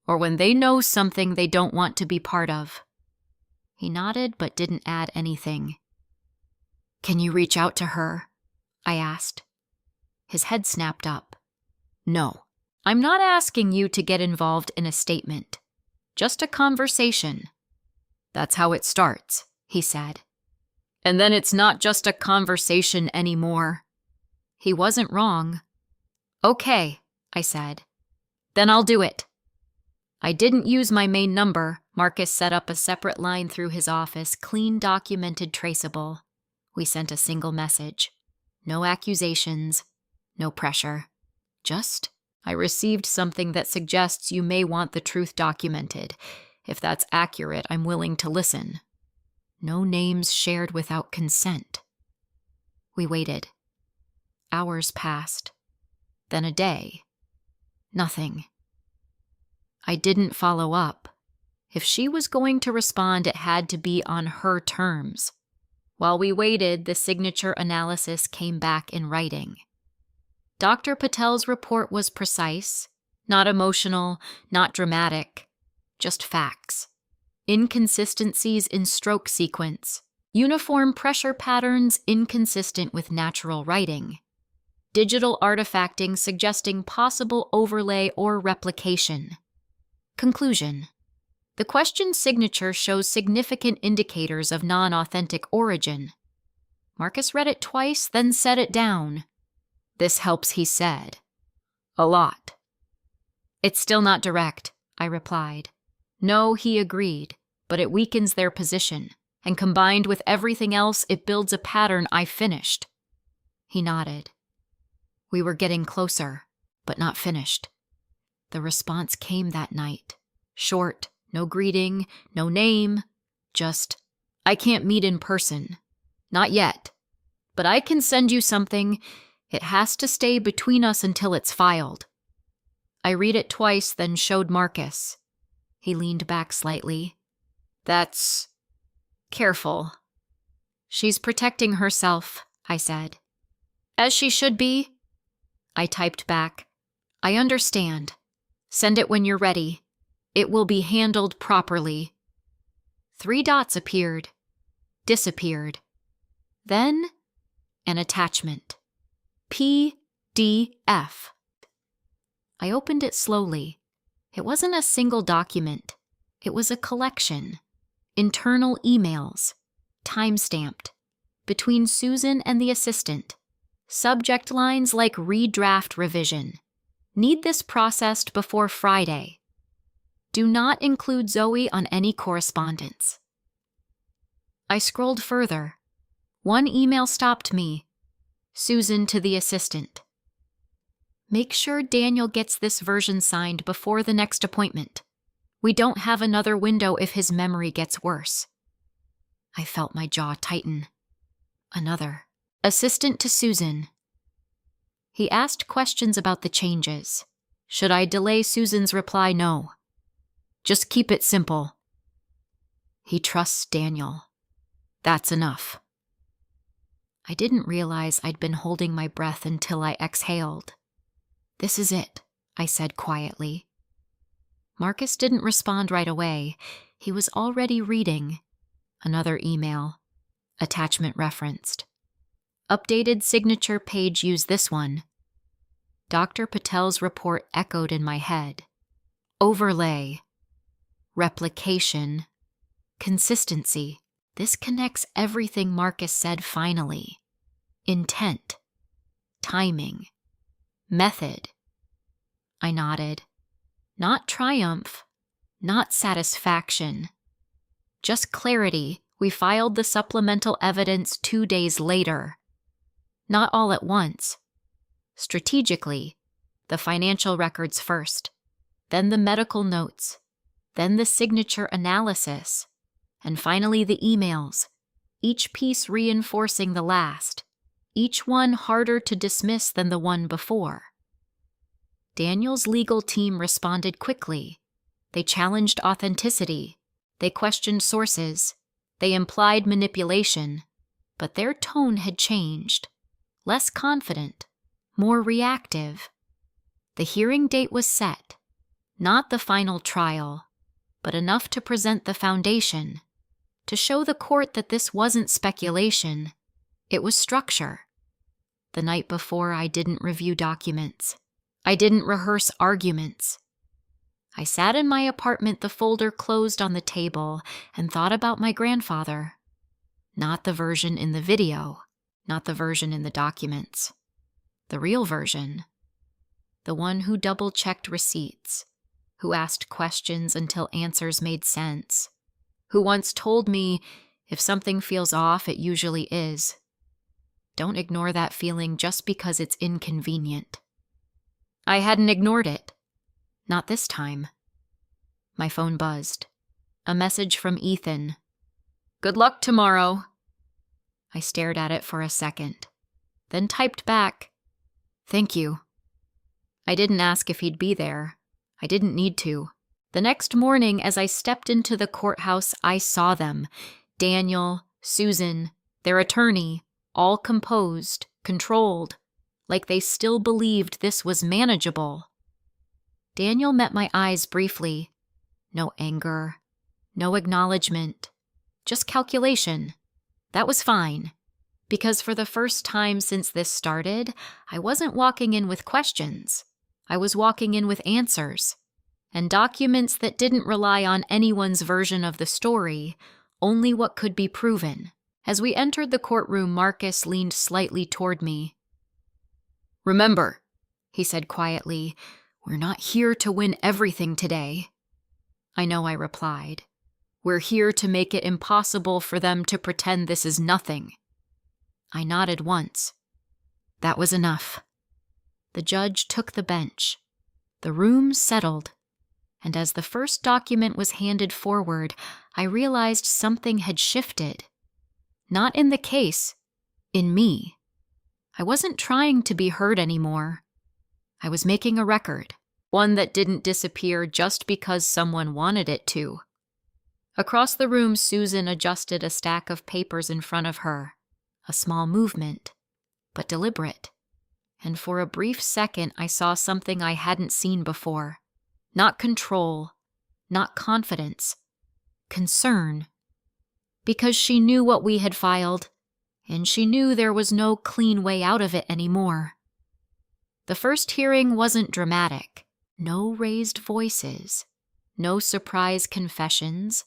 "Or when they know something they don't want to be part of." He nodded but didn't add anything. "Can you reach out to her?" I asked. His head snapped up. "No. I'm not asking you to get involved in a statement. Just a conversation." "That's how it starts," he said. "And then it's not just a conversation anymore." He wasn't wrong. "Okay," I said. "Then I'll do it." I didn't use my main number. Marcus set up a separate line through his office, clean, documented, traceable. We sent a single message. No accusations, no pressure. Just, "I received something that suggests you may want the truth documented. If that's accurate, I'm willing to listen." No names shared without consent. We waited. Hours passed. Then a day. Nothing. I didn't follow up. If she was going to respond, it had to be on her terms. While we waited, the signature analysis came back in writing. Dr. Patel's report was precise, not emotional, not dramatic, just facts. Inconsistencies in stroke sequence, uniform pressure patterns inconsistent with natural writing, digital artifacting suggesting possible overlay or replication. Conclusion. The question's signature shows significant indicators of non-authentic origin. Marcus read it twice, then set it down. "This helps," he said. "A lot." "It's still not direct," I replied. "No," he agreed, "but it weakens their position, and combined with everything else, it builds a pattern I finished." He nodded. We were getting closer, but not finished. The response came that night. Short, no greeting, no name, just, "I can't meet in person. Not yet. But I can send you something. It has to stay between us until it's filed." I read it twice, then showed Marcus. He leaned back slightly. "That's careful." "She's protecting herself," I said. "As she should be." I typed back, "I understand. Send it when you're ready. It will be handled properly." 3 dots appeared, disappeared. Then, an attachment. PDF. I opened it slowly. It wasn't a single document. It was a collection. Internal emails, time-stamped, between Susan and the assistant. Subject lines like redraft revision. Need this processed before Friday. Do not include Zoe on any correspondence. I scrolled further. One email stopped me. Susan to the assistant. "Make sure Daniel gets this version signed before the next appointment. We don't have another window if his memory gets worse." I felt my jaw tighten. Another. Assistant to Susan. He asked questions about the changes. Should I delay Susan's reply? No. Just keep it simple. He trusts Daniel. That's enough. I didn't realize I'd been holding my breath until I exhaled. "This is it," I said quietly. Marcus didn't respond right away. He was already reading. Another email. Attachment referenced. Updated signature page used this one. Dr. Patel's report echoed in my head. Overlay. Replication. Consistency. This connects everything Marcus said finally. Intent. Timing. Method. I nodded. Not triumph. Not satisfaction. Just clarity. We filed the supplemental evidence 2 days later. Not all at once. Strategically, the financial records first, then the medical notes, then the signature analysis, and finally the emails, each piece reinforcing the last, each one harder to dismiss than the one before. Daniel's legal team responded quickly. They challenged authenticity. They questioned sources. They implied manipulation. But their tone had changed. Less confident. More reactive. The hearing date was set. Not the final trial, but enough to present the foundation. To show the court that this wasn't speculation. It was structure. The night before, I didn't review documents. I didn't rehearse arguments. I sat in my apartment, the folder closed on the table, and thought about my grandfather. Not the version in the video, not the version in the documents. The real version. The one who double-checked receipts, who asked questions until answers made sense, who once told me, if something feels off, it usually is. Don't ignore that feeling just because it's inconvenient. I hadn't ignored it. Not this time. My phone buzzed. A message from Ethan. Good luck tomorrow. I stared at it for a second, then typed back, "Thank you." I didn't ask if he'd be there. I didn't need to. The next morning, as I stepped into the courthouse, I saw them. Daniel, Susan, their attorney, all composed, controlled, like they still believed this was manageable. Daniel met my eyes briefly. No anger, no acknowledgement, just calculation. That was fine, because for the first time since this started, I wasn't walking in with questions. I was walking in with answers, and documents that didn't rely on anyone's version of the story, only what could be proven. As we entered the courtroom, Marcus leaned slightly toward me. "Remember," he said quietly, "we're not here to win everything today." "I know," I replied. "We're here to make it impossible for them to pretend this is nothing." I nodded once. That was enough. The judge took the bench. The room settled, and as the first document was handed forward, I realized something had shifted. Not in the case, in me. I wasn't trying to be heard anymore. I was making a record, one that didn't disappear just because someone wanted it to. Across the room, Susan adjusted a stack of papers in front of her. A small movement, but deliberate. And for a brief second, I saw something I hadn't seen before. Not control, not confidence, concern. Because she knew what we had filed, and she knew there was no clean way out of it anymore. The first hearing wasn't dramatic. No raised voices, no surprise confessions,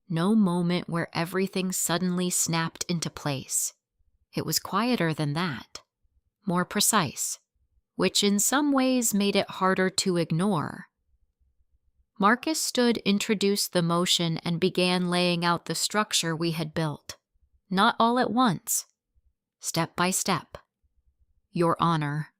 no moment where everything suddenly snapped into place. It was quieter than that, more precise, which in some ways made it harder to ignore. Marcus stood, introduced the motion, and began laying out the structure we had built. Not all at once, step by step. "Your Honor.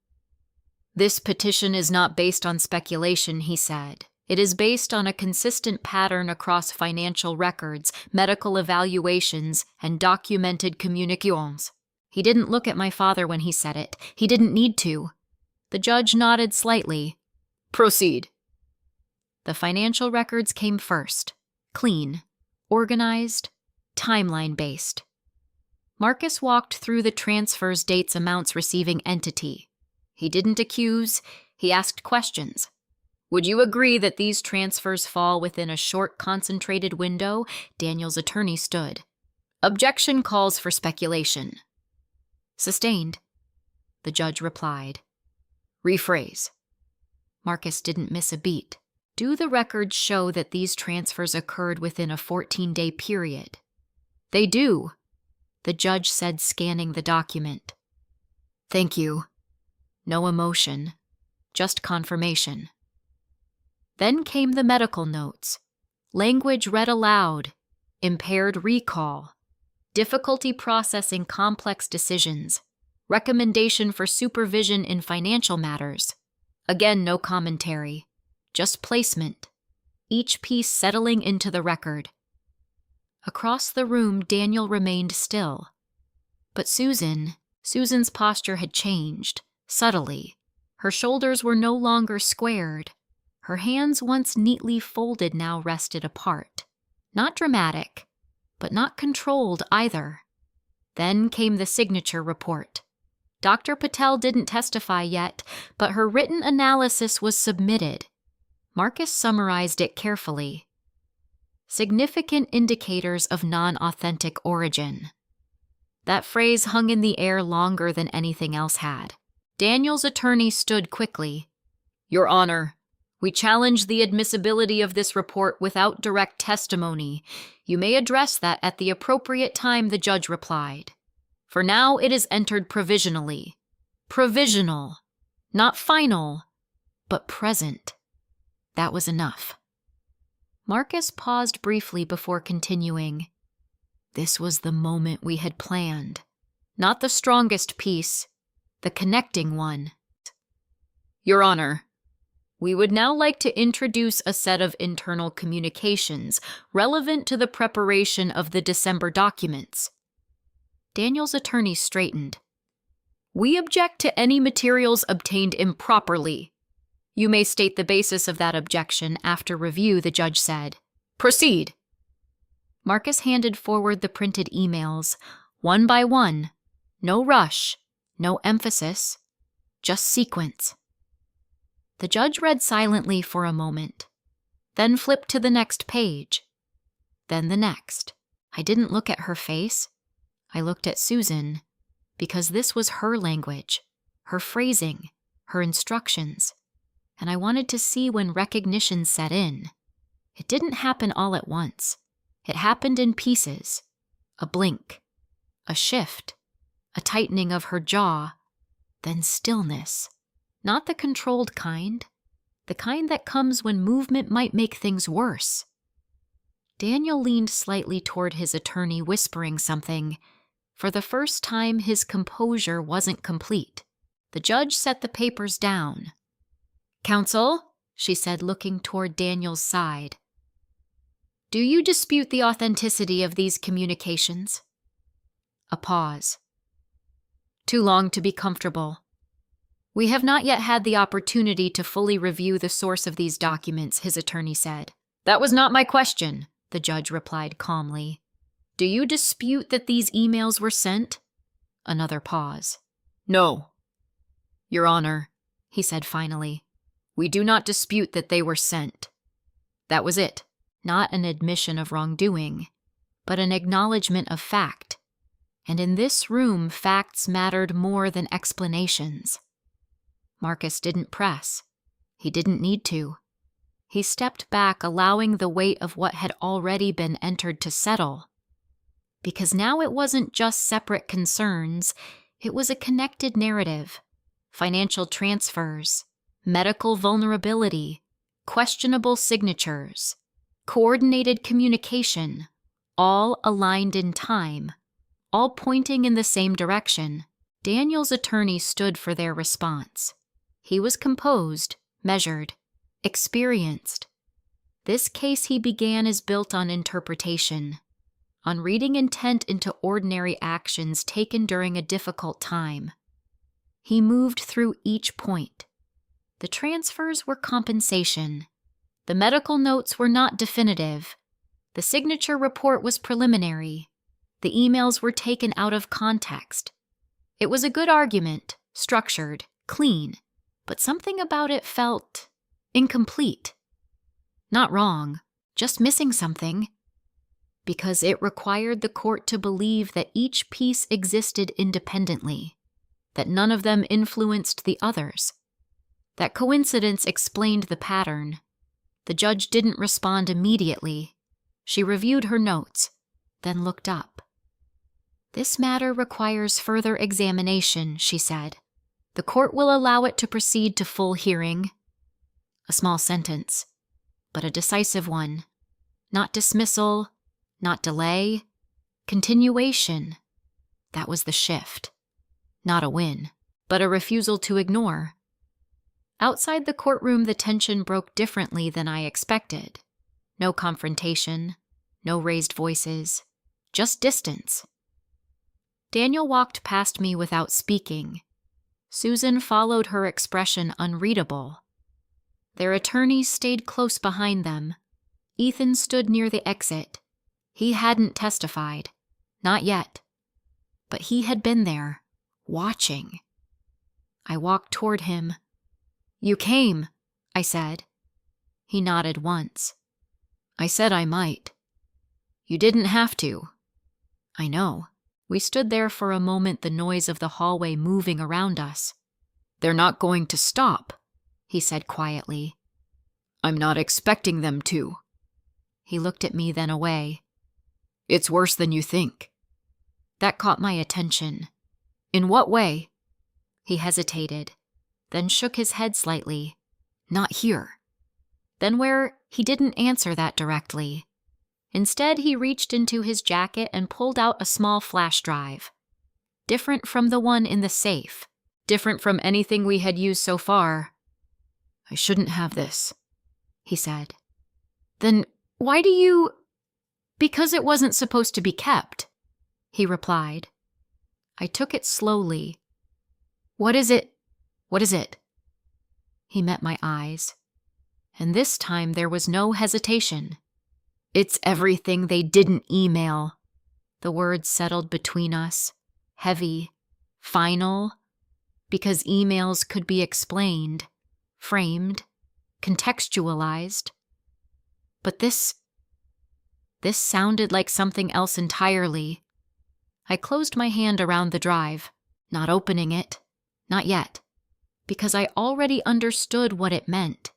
This petition is not based on speculation," he said. "It is based on a consistent pattern across financial records, medical evaluations, and documented communications." He didn't look at my father when he said it. He didn't need to. The judge nodded slightly. "Proceed." The financial records came first. Clean, organized, timeline-based. Marcus walked through the transfers, dates, amounts, receiving entity. He didn't accuse, he asked questions. "Would you agree that these transfers fall within a short, concentrated window?" Daniel's attorney stood. "Objection calls for speculation." "Sustained," the judge replied. "Rephrase." Marcus didn't miss a beat. "Do the records show that these transfers occurred within a 14-day period?" "They do," the judge said, scanning the document. "Thank you." No emotion, just confirmation. Then came the medical notes. Language read aloud, impaired recall, difficulty processing complex decisions, recommendation for supervision in financial matters. Again, no commentary, just placement, each piece settling into the record. Across the room, Daniel remained still. But Susan's posture had changed, subtly. Her shoulders were no longer squared. Her hands, once neatly folded, now rested apart. Not dramatic, but not controlled either. Then came the signature report. Dr. Patel didn't testify yet, but her written analysis was submitted. Marcus summarized it carefully. Significant indicators of non-authentic origin. That phrase hung in the air longer than anything else had. Daniel's attorney stood quickly. "Your Honor, we challenge the admissibility of this report without direct testimony. You may address that at the appropriate time," the judge replied. "For now, it is entered provisionally." Provisional. Not final, but present. That was enough. Marcus paused briefly before continuing. This was the moment we had planned. Not the strongest piece, the connecting one. "Your Honor." We would now like to introduce a set of internal communications relevant to the preparation of the December documents. Daniel's attorney straightened. We object to any materials obtained improperly. You may state the basis of that objection after review, the judge said. Proceed. Marcus handed forward the printed emails, one by one. No rush, no emphasis, just sequence. The judge read silently for a moment, then flipped to the next page, then the next. I didn't look at her face. I looked at Susan, because this was her language, her phrasing, her instructions, and I wanted to see when recognition set in. It didn't happen all at once. It happened in pieces. A blink, a shift, a tightening of her jaw, then stillness. Not the controlled kind, the kind that comes when movement might make things worse. Daniel leaned slightly toward his attorney, whispering something. For the first time, his composure wasn't complete. The judge set the papers down. Counsel, she said, looking toward Daniel's side. Do you dispute the authenticity of these communications? A pause. Too long to be comfortable. We have not yet had the opportunity to fully review the source of these documents, his attorney said. That was not my question, the judge replied calmly. Do you dispute that these emails were sent? Another pause. No. Your Honor, he said finally, we do not dispute that they were sent. That was it. Not an admission of wrongdoing, but an acknowledgement of fact. And in this room, facts mattered more than explanations. Marcus didn't press. He didn't need to. He stepped back, allowing the weight of what had already been entered to settle. Because now it wasn't just separate concerns, it was a connected narrative. Financial transfers, medical vulnerability, questionable signatures, coordinated communication, all aligned in time, all pointing in the same direction. Daniel's attorney stood for their response. He was composed, measured, experienced. This case he began is built on interpretation, on reading intent into ordinary actions taken during a difficult time. He moved through each point. The transfers were compensation. The medical notes were not definitive. The signature report was preliminary. The emails were taken out of context. It was a good argument, structured, clean, but something about it felt incomplete. Not wrong, just missing something. Because it required the court to believe that each piece existed independently, that none of them influenced the others. That coincidence explained the pattern. The judge didn't respond immediately. She reviewed her notes, then looked up. This matter requires further examination, she said. The court will allow it to proceed to full hearing. A small sentence, but a decisive one. Not dismissal, not delay, continuation. That was the shift. Not a win, but a refusal to ignore. Outside the courtroom, the tension broke differently than I expected. No confrontation, no raised voices, just distance. Daniel walked past me without speaking. Susan followed, her expression unreadable. Their attorneys stayed close behind them. Ethan stood near the exit. He hadn't testified. Not yet. But he had been there, watching. I walked toward him. You came, I said. He nodded once. I said I might. You didn't have to. I know. We stood there for a moment, the noise of the hallway moving around us. They're not going to stop, he said quietly. I'm not expecting them to. He looked at me, then away. It's worse than you think. That caught my attention. In what way? He hesitated, then shook his head slightly. Not here. Then where he didn't answer that directly. Instead, he reached into his jacket and pulled out a small flash drive. Different from the one in the safe. Different from anything we had used so far. I shouldn't have this, he said. Then why do you... Because it wasn't supposed to be kept, he replied. I took it slowly. What is it? What is it? He met my eyes, and this time there was no hesitation. It's everything they didn't email. The words settled between us, heavy, final, because emails could be explained, framed, contextualized. But this sounded like something else entirely. I closed my hand around the drive, not opening it, not yet, because I already understood what it meant.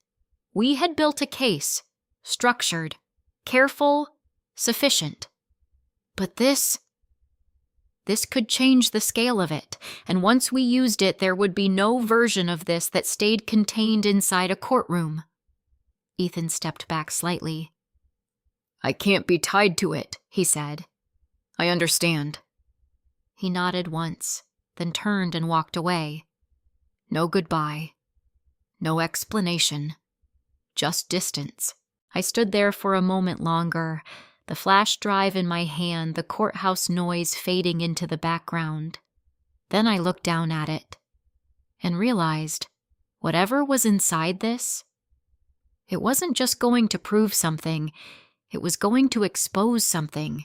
We had built a case, structured, careful, sufficient. But this could change the scale of it, and once we used it, there would be no version of this that stayed contained inside a courtroom. Ethan stepped back slightly. I can't be tied to it, he said. I understand. He nodded once, then turned and walked away. No goodbye. No explanation. Just distance. I stood there for a moment longer, the flash drive in my hand, the courthouse noise fading into the background. Then I looked down at it and realized whatever was inside this, it wasn't just going to prove something, it was going to expose something.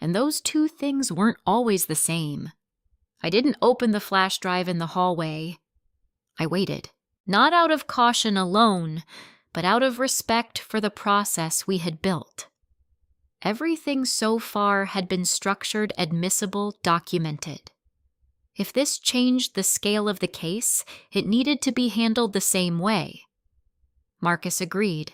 And those two things weren't always the same. I didn't open the flash drive in the hallway. I waited, not out of caution alone, but out of respect for the process we had built. Everything so far had been structured, admissible, documented. If this changed the scale of the case, it needed to be handled the same way. Marcus agreed.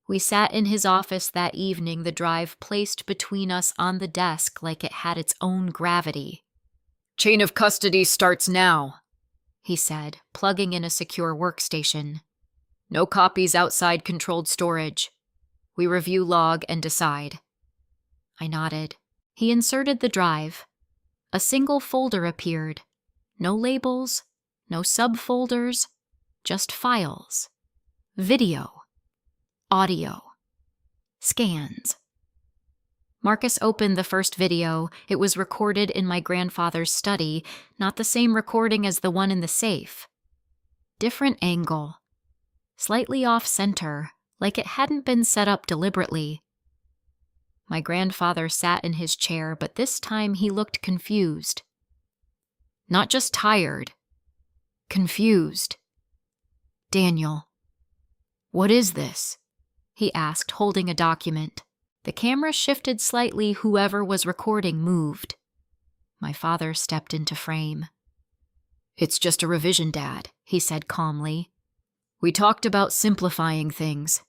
We sat in his office that evening, the drive placed between us on the desk like it had its own gravity. Chain of custody starts now, he said, plugging in a secure workstation. No copies outside controlled storage. We review log and decide. I nodded. He inserted the drive. A single folder appeared. No labels, no subfolders, just files. Video. Audio. Scans. Marcus opened the first video. It was recorded in my grandfather's study, not the same recording as the one in the safe. Different angle. Slightly off-center, like it hadn't been set up deliberately. My grandfather sat in his chair, but this time he looked confused. Not just tired. Confused. Daniel, what is this? He asked, holding a document. The camera shifted slightly. Whoever was recording moved. My father stepped into frame. It's just a revision, Dad, he said calmly. We talked about simplifying things.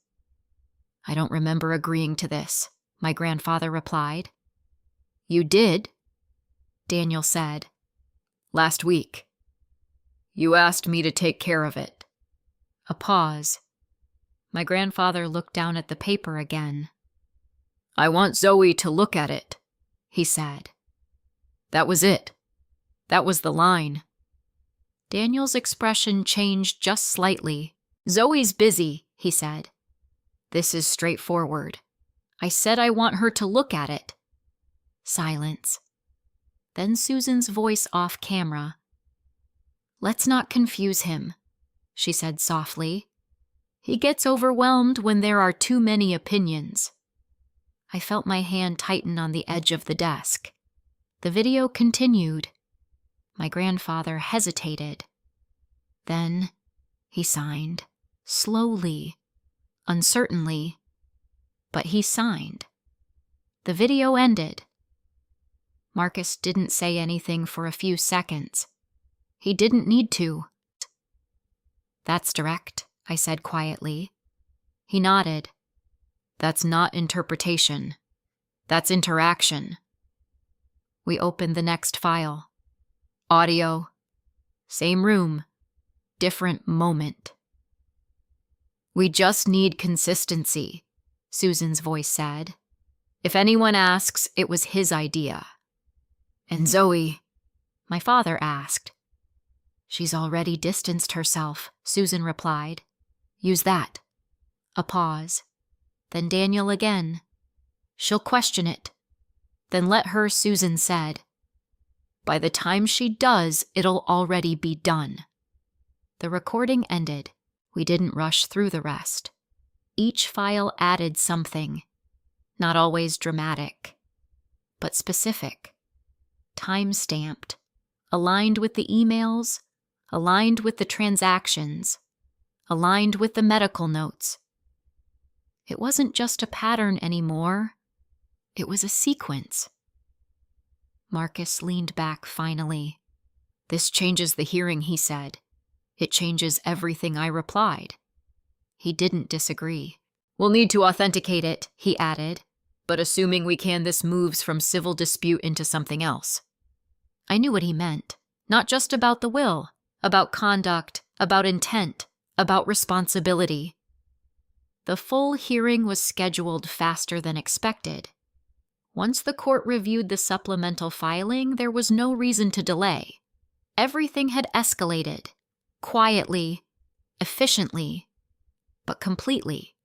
I don't remember agreeing to this, my grandfather replied. You did, Daniel said. Last week. You asked me to take care of it. A pause. My grandfather looked down at the paper again. I want Zoe to look at it, he said. That was it. That was the line. Daniel's expression changed just slightly. Zoe's busy, he said. This is straightforward. I said I want her to look at it. Silence. Then Susan's voice off camera. Let's not confuse him, she said softly. He gets overwhelmed when there are too many opinions. I felt my hand tighten on the edge of the desk. The video continued. My grandfather hesitated. Then he signed, slowly, uncertainly, but he signed. The video ended. Marcus didn't say anything for a few seconds. He didn't need to. That's direct, I said quietly. He nodded. That's not interpretation. That's interaction. We opened the next file. Audio. Same room. Different moment. We just need consistency, Susan's voice said. If anyone asks, it was his idea. And Zoe, my father asked. She's already distanced herself, Susan replied. Use that. A pause. Then Daniel again. She'll question it. Then let her, Susan said. By the time she does, it'll already be done. The recording ended. We didn't rush through the rest. Each file added something. Not always dramatic, but specific. Time-stamped. Aligned with the emails. Aligned with the transactions. Aligned with the medical notes. It wasn't just a pattern anymore. It was a sequence. Marcus leaned back finally. This changes the hearing, he said. It changes everything, I replied. He didn't disagree. We'll need to authenticate it, he added. But assuming we can, this moves from civil dispute into something else. I knew what he meant. Not just about the will, about conduct, about intent, about responsibility. The full hearing was scheduled faster than expected. Once the court reviewed the supplemental filing, there was no reason to delay. Everything had escalated, quietly, efficiently, but completely.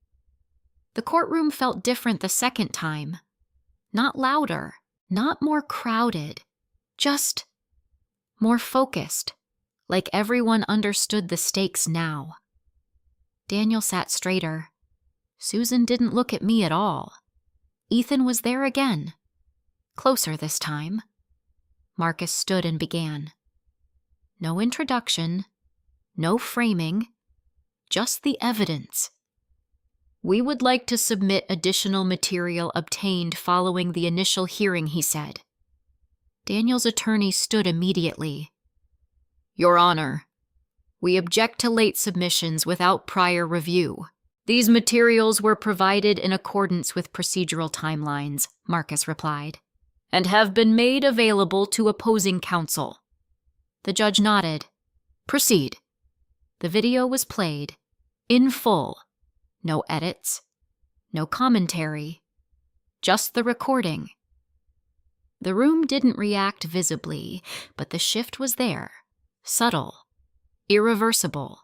The courtroom felt different the second time. Not louder, not more crowded, just more focused, like everyone understood the stakes now. Daniel sat straighter. Susan didn't look at me at all. Ethan was there again. Closer this time. Marcus stood and began. No introduction, no framing, just the evidence. We would like to submit additional material obtained following the initial hearing, he said. Daniel's attorney stood immediately. Your Honor, we object to late submissions without prior review. These materials were provided in accordance with procedural timelines, Marcus replied, and have been made available to opposing counsel. The judge nodded. Proceed. The video was played, in full. No edits, no commentary, just the recording. The room didn't react visibly, but the shift was there, subtle, irreversible.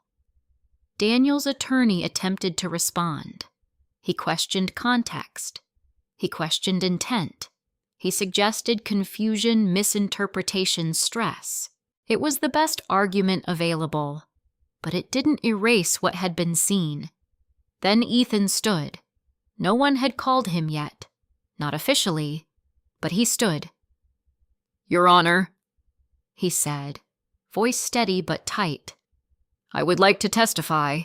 Daniel's attorney attempted to respond. He questioned context. He questioned intent. He suggested confusion, misinterpretation, stress. It was the best argument available, but it didn't erase what had been seen. Then Ethan stood. No one had called him yet. Not officially, but he stood. Your Honor, he said, voice steady but tight. I would like to testify.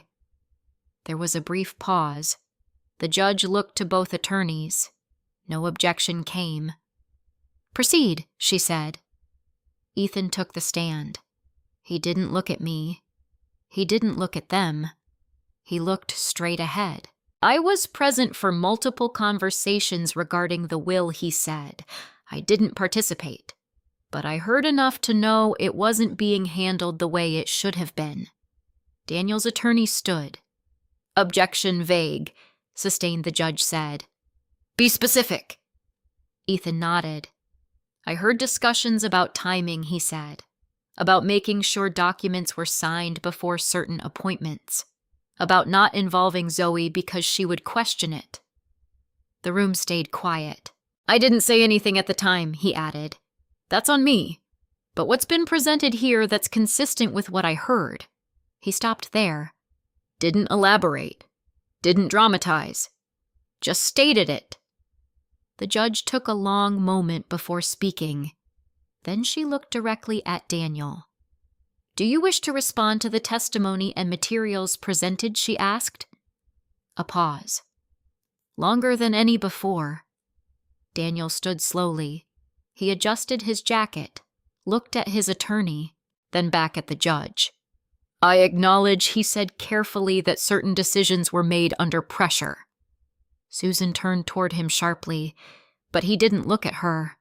There was a brief pause. The judge looked to both attorneys. No objection came. Proceed, she said. Ethan took the stand. He didn't look at me. He didn't look at them. He looked straight ahead. I was present for multiple conversations regarding the will, he said. I didn't participate, but I heard enough to know it wasn't being handled the way it should have been. Daniel's attorney stood. Objection vague, sustained the judge said. Be specific. Ethan nodded. I heard discussions about timing, he said, about making sure documents were signed before certain appointments, about not involving Zoe because she would question it. The room stayed quiet. I didn't say anything at the time, he added. That's on me. But what's been presented here that's consistent with what I heard? He stopped there. Didn't elaborate. Didn't dramatize. Just stated it. The judge took a long moment before speaking. Then she looked directly at Daniel. Do you wish to respond to the testimony and materials presented, she asked. A pause. Longer than any before. Daniel stood slowly. He adjusted his jacket, looked at his attorney, then back at the judge. I acknowledge, he said carefully, that certain decisions were made under pressure. Susan turned toward him sharply, but he didn't look at her.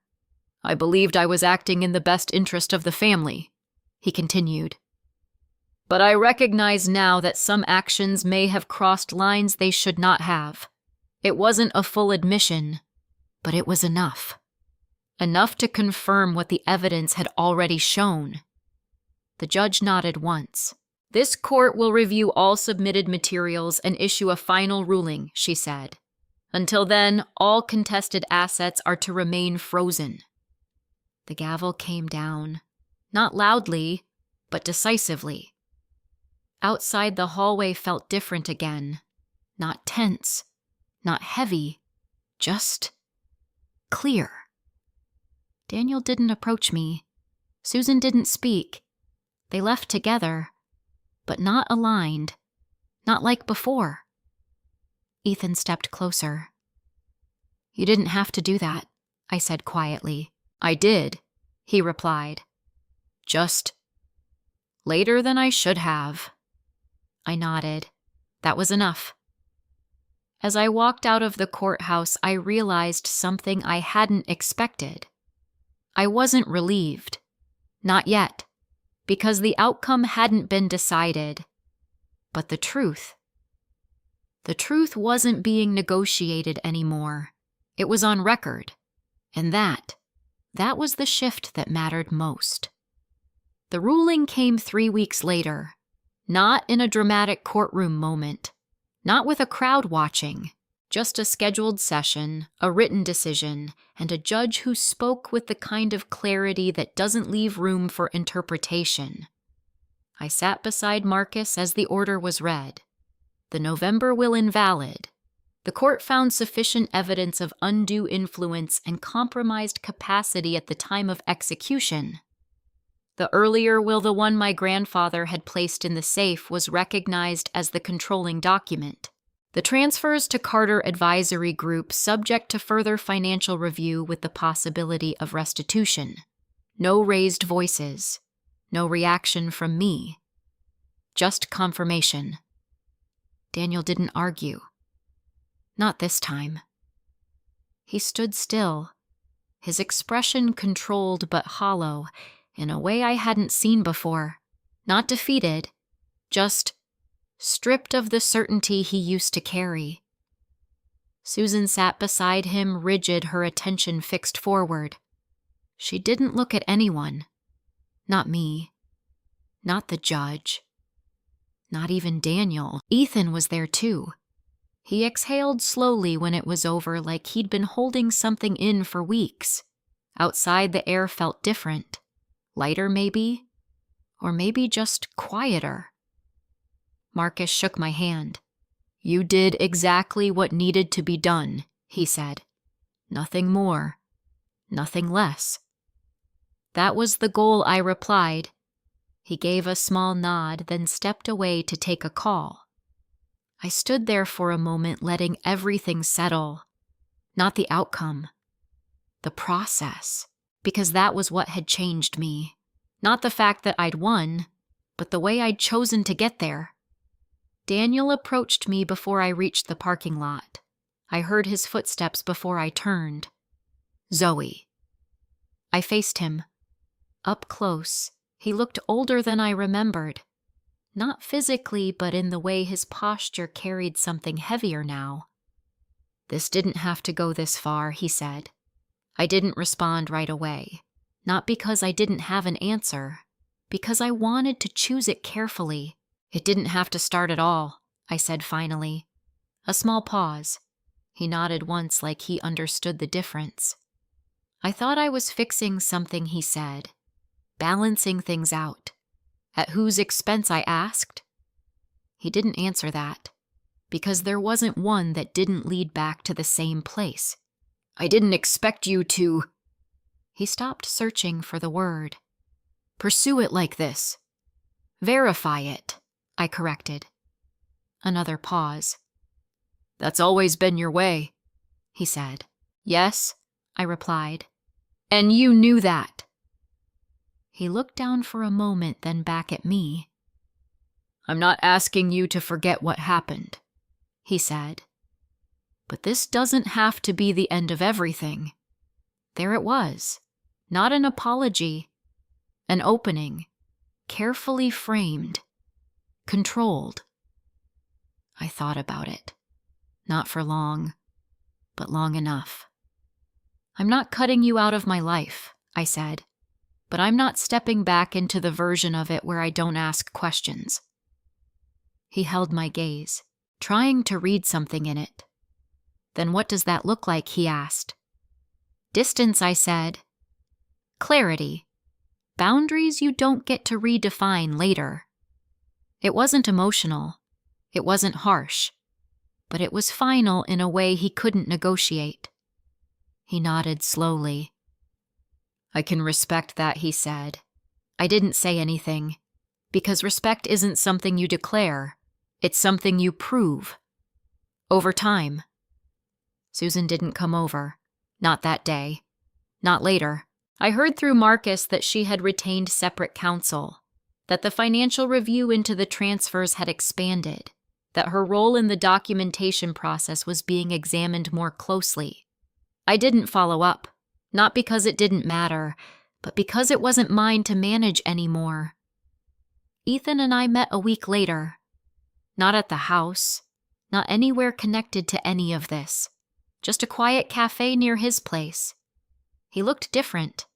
I believed I was acting in the best interest of the family, he continued. But I recognize now that some actions may have crossed lines they should not have. It wasn't a full admission, but it was enough. Enough to confirm what the evidence had already shown. The judge nodded once. "This court will review all submitted materials and issue a final ruling," she said. "Until then, all contested assets are to remain frozen." The gavel came down, not loudly, but decisively. Outside, the hallway felt different again. Not tense, not heavy, just clear. Daniel didn't approach me. Susan didn't speak. They left together, but not aligned, not like before. Ethan stepped closer. "You didn't have to do that," I said quietly. "I did," he replied. "Just later than I should have." I nodded. That was enough. As I walked out of the courthouse, I realized something I hadn't expected. I wasn't relieved. Not yet, because the outcome hadn't been decided. But the truth wasn't being negotiated anymore. It was on record. And that was the shift that mattered most. The ruling came 3 weeks later, not in a dramatic courtroom moment, not with a crowd watching, just a scheduled session, a written decision, and a judge who spoke with the kind of clarity that doesn't leave room for interpretation. I sat beside Marcus as the order was read. The November will invalid. The court found sufficient evidence of undue influence and compromised capacity at the time of execution. The earlier will, the one my grandfather had placed in the safe, was recognized as the controlling document. The transfers to Carter Advisory Group subject to further financial review with the possibility of restitution. No raised voices. No reaction from me. Just confirmation. Daniel didn't argue. Not this time. He stood still, his expression controlled but hollow, in a way I hadn't seen before. Not defeated, just stripped of the certainty he used to carry. Susan sat beside him, rigid, her attention fixed forward. She didn't look at anyone. Not me. Not the judge. Not even Daniel. Ethan was there too. He exhaled slowly when it was over, like he'd been holding something in for weeks. Outside, the air felt different. Lighter, maybe? Or maybe just quieter. Marcus shook my hand. "You did exactly what needed to be done," he said. "Nothing more. Nothing less." "That was the goal," I replied. He gave a small nod, then stepped away to take a call. I stood there for a moment, letting everything settle. Not the outcome. The process. Because that was what had changed me. Not the fact that I'd won, but the way I'd chosen to get there. Daniel approached me before I reached the parking lot. I heard his footsteps before I turned. "Zoe." I faced him. Up close, he looked older than I remembered. Not physically, but in the way his posture carried something heavier now. "This didn't have to go this far," he said. I didn't respond right away. Not because I didn't have an answer, because I wanted to choose it carefully. "It didn't have to start at all," I said finally. A small pause. He nodded once, like he understood the difference. I thought I was fixing something he said, balancing things out. At whose expense, I asked? He didn't answer that, because there wasn't one that didn't lead back to the same place. "I didn't expect you to..." He stopped searching for the word. "Pursue it like this. Verify it," I corrected. Another pause. "That's always been your way," he said. "Yes," I replied. "And you knew that." He looked down for a moment, then back at me. "I'm not asking you to forget what happened," he said. "But this doesn't have to be the end of everything." There it was. Not an apology. An opening. Carefully framed. Controlled. I thought about it. Not for long, but long enough. "I'm not cutting you out of my life," I said. but I'm not stepping back into the version of it where I don't ask questions." He held my gaze, trying to read something in it. "Then what does that look like?" he asked. "Distance," I said. "Clarity. Boundaries you don't get to redefine later." It wasn't emotional. It wasn't harsh. But it was final in a way he couldn't negotiate. He nodded slowly. "I can respect that," he said. I didn't say anything, because respect isn't something you declare. It's something you prove. Over time. Susan didn't come over. Not that day. Not later. I heard through Marcus that she had retained separate counsel, that the financial review into the transfers had expanded, that her role in the documentation process was being examined more closely. I didn't follow up, not because it didn't matter, but because it wasn't mine to manage anymore. Ethan and I met a week later. Not at the house, not anywhere connected to any of this. Just a quiet cafe near his place. He looked different,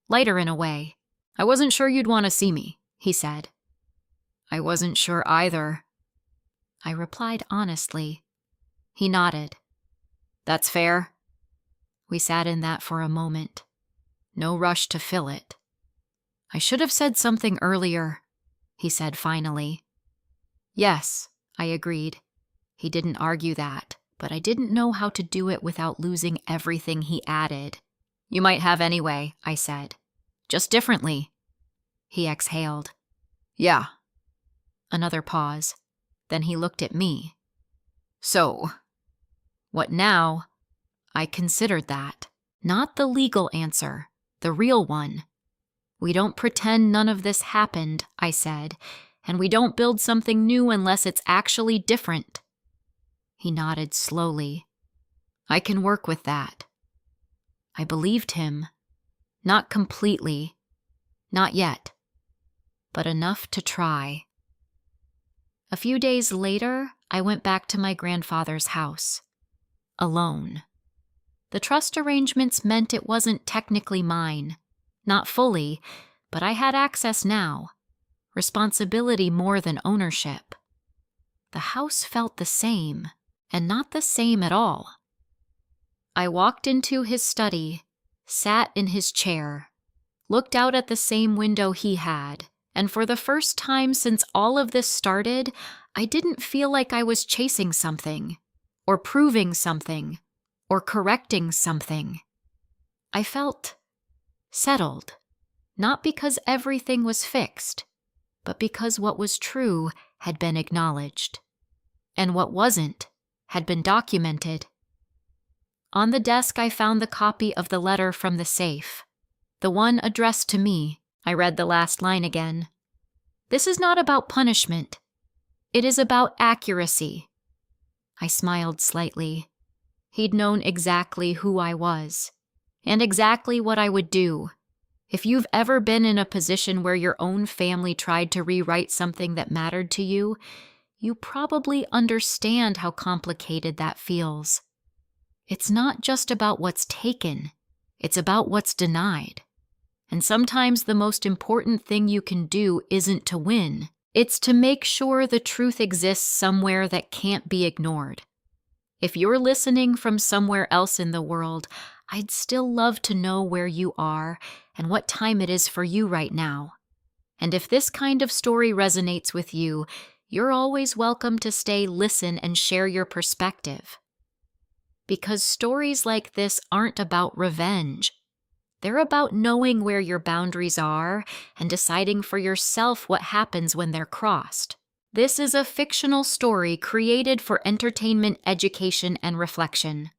lighter in a way. "I wasn't sure you'd want to see me," he said. "I wasn't sure either," I replied honestly. He nodded. "That's fair." We sat in that for a moment. No rush to fill it. "I should have said something earlier," he said finally. "Yes," I agreed. He didn't argue that, but I didn't know how to do it without losing everything he added. "You might have anyway," I said. "Just differently." He exhaled. "Yeah." Another pause. Then he looked at me. "So, what now?" I considered that. Not the legal answer, the real one. "We don't pretend none of this happened," I said, "and we don't build something new unless it's actually different." He nodded slowly. "I can work with that." I believed him. Not completely. Not yet. But enough to try. A few days later, I went back to my grandfather's house. Alone. The trust arrangements meant it wasn't technically mine. Not fully, but I had access now. Responsibility more than ownership. The house felt the same, and not the same at all. I walked into his study, sat in his chair, looked out at the same window he had, and for the first time since all of this started, I didn't feel like I was chasing something, or proving something, or correcting something. I felt settled, not because everything was fixed, but because what was true had been acknowledged, and what wasn't had been documented. On the desk, I found the copy of the letter from the safe, the one addressed to me. I read the last line again. "This is not about punishment. It is about accuracy." I smiled slightly. He'd known exactly who I was, and exactly what I would do. If you've ever been in a position where your own family tried to rewrite something that mattered to you, you probably understand how complicated that feels. It's not just about what's taken, it's about what's denied. And sometimes the most important thing you can do isn't to win. It's to make sure the truth exists somewhere that can't be ignored. If you're listening from somewhere else in the world, I'd still love to know where you are and what time it is for you right now. And if this kind of story resonates with you, you're always welcome to stay, listen, and share your perspective. Because stories like this aren't about revenge. They're about knowing where your boundaries are and deciding for yourself what happens when they're crossed. This is a fictional story created for entertainment, education, and reflection.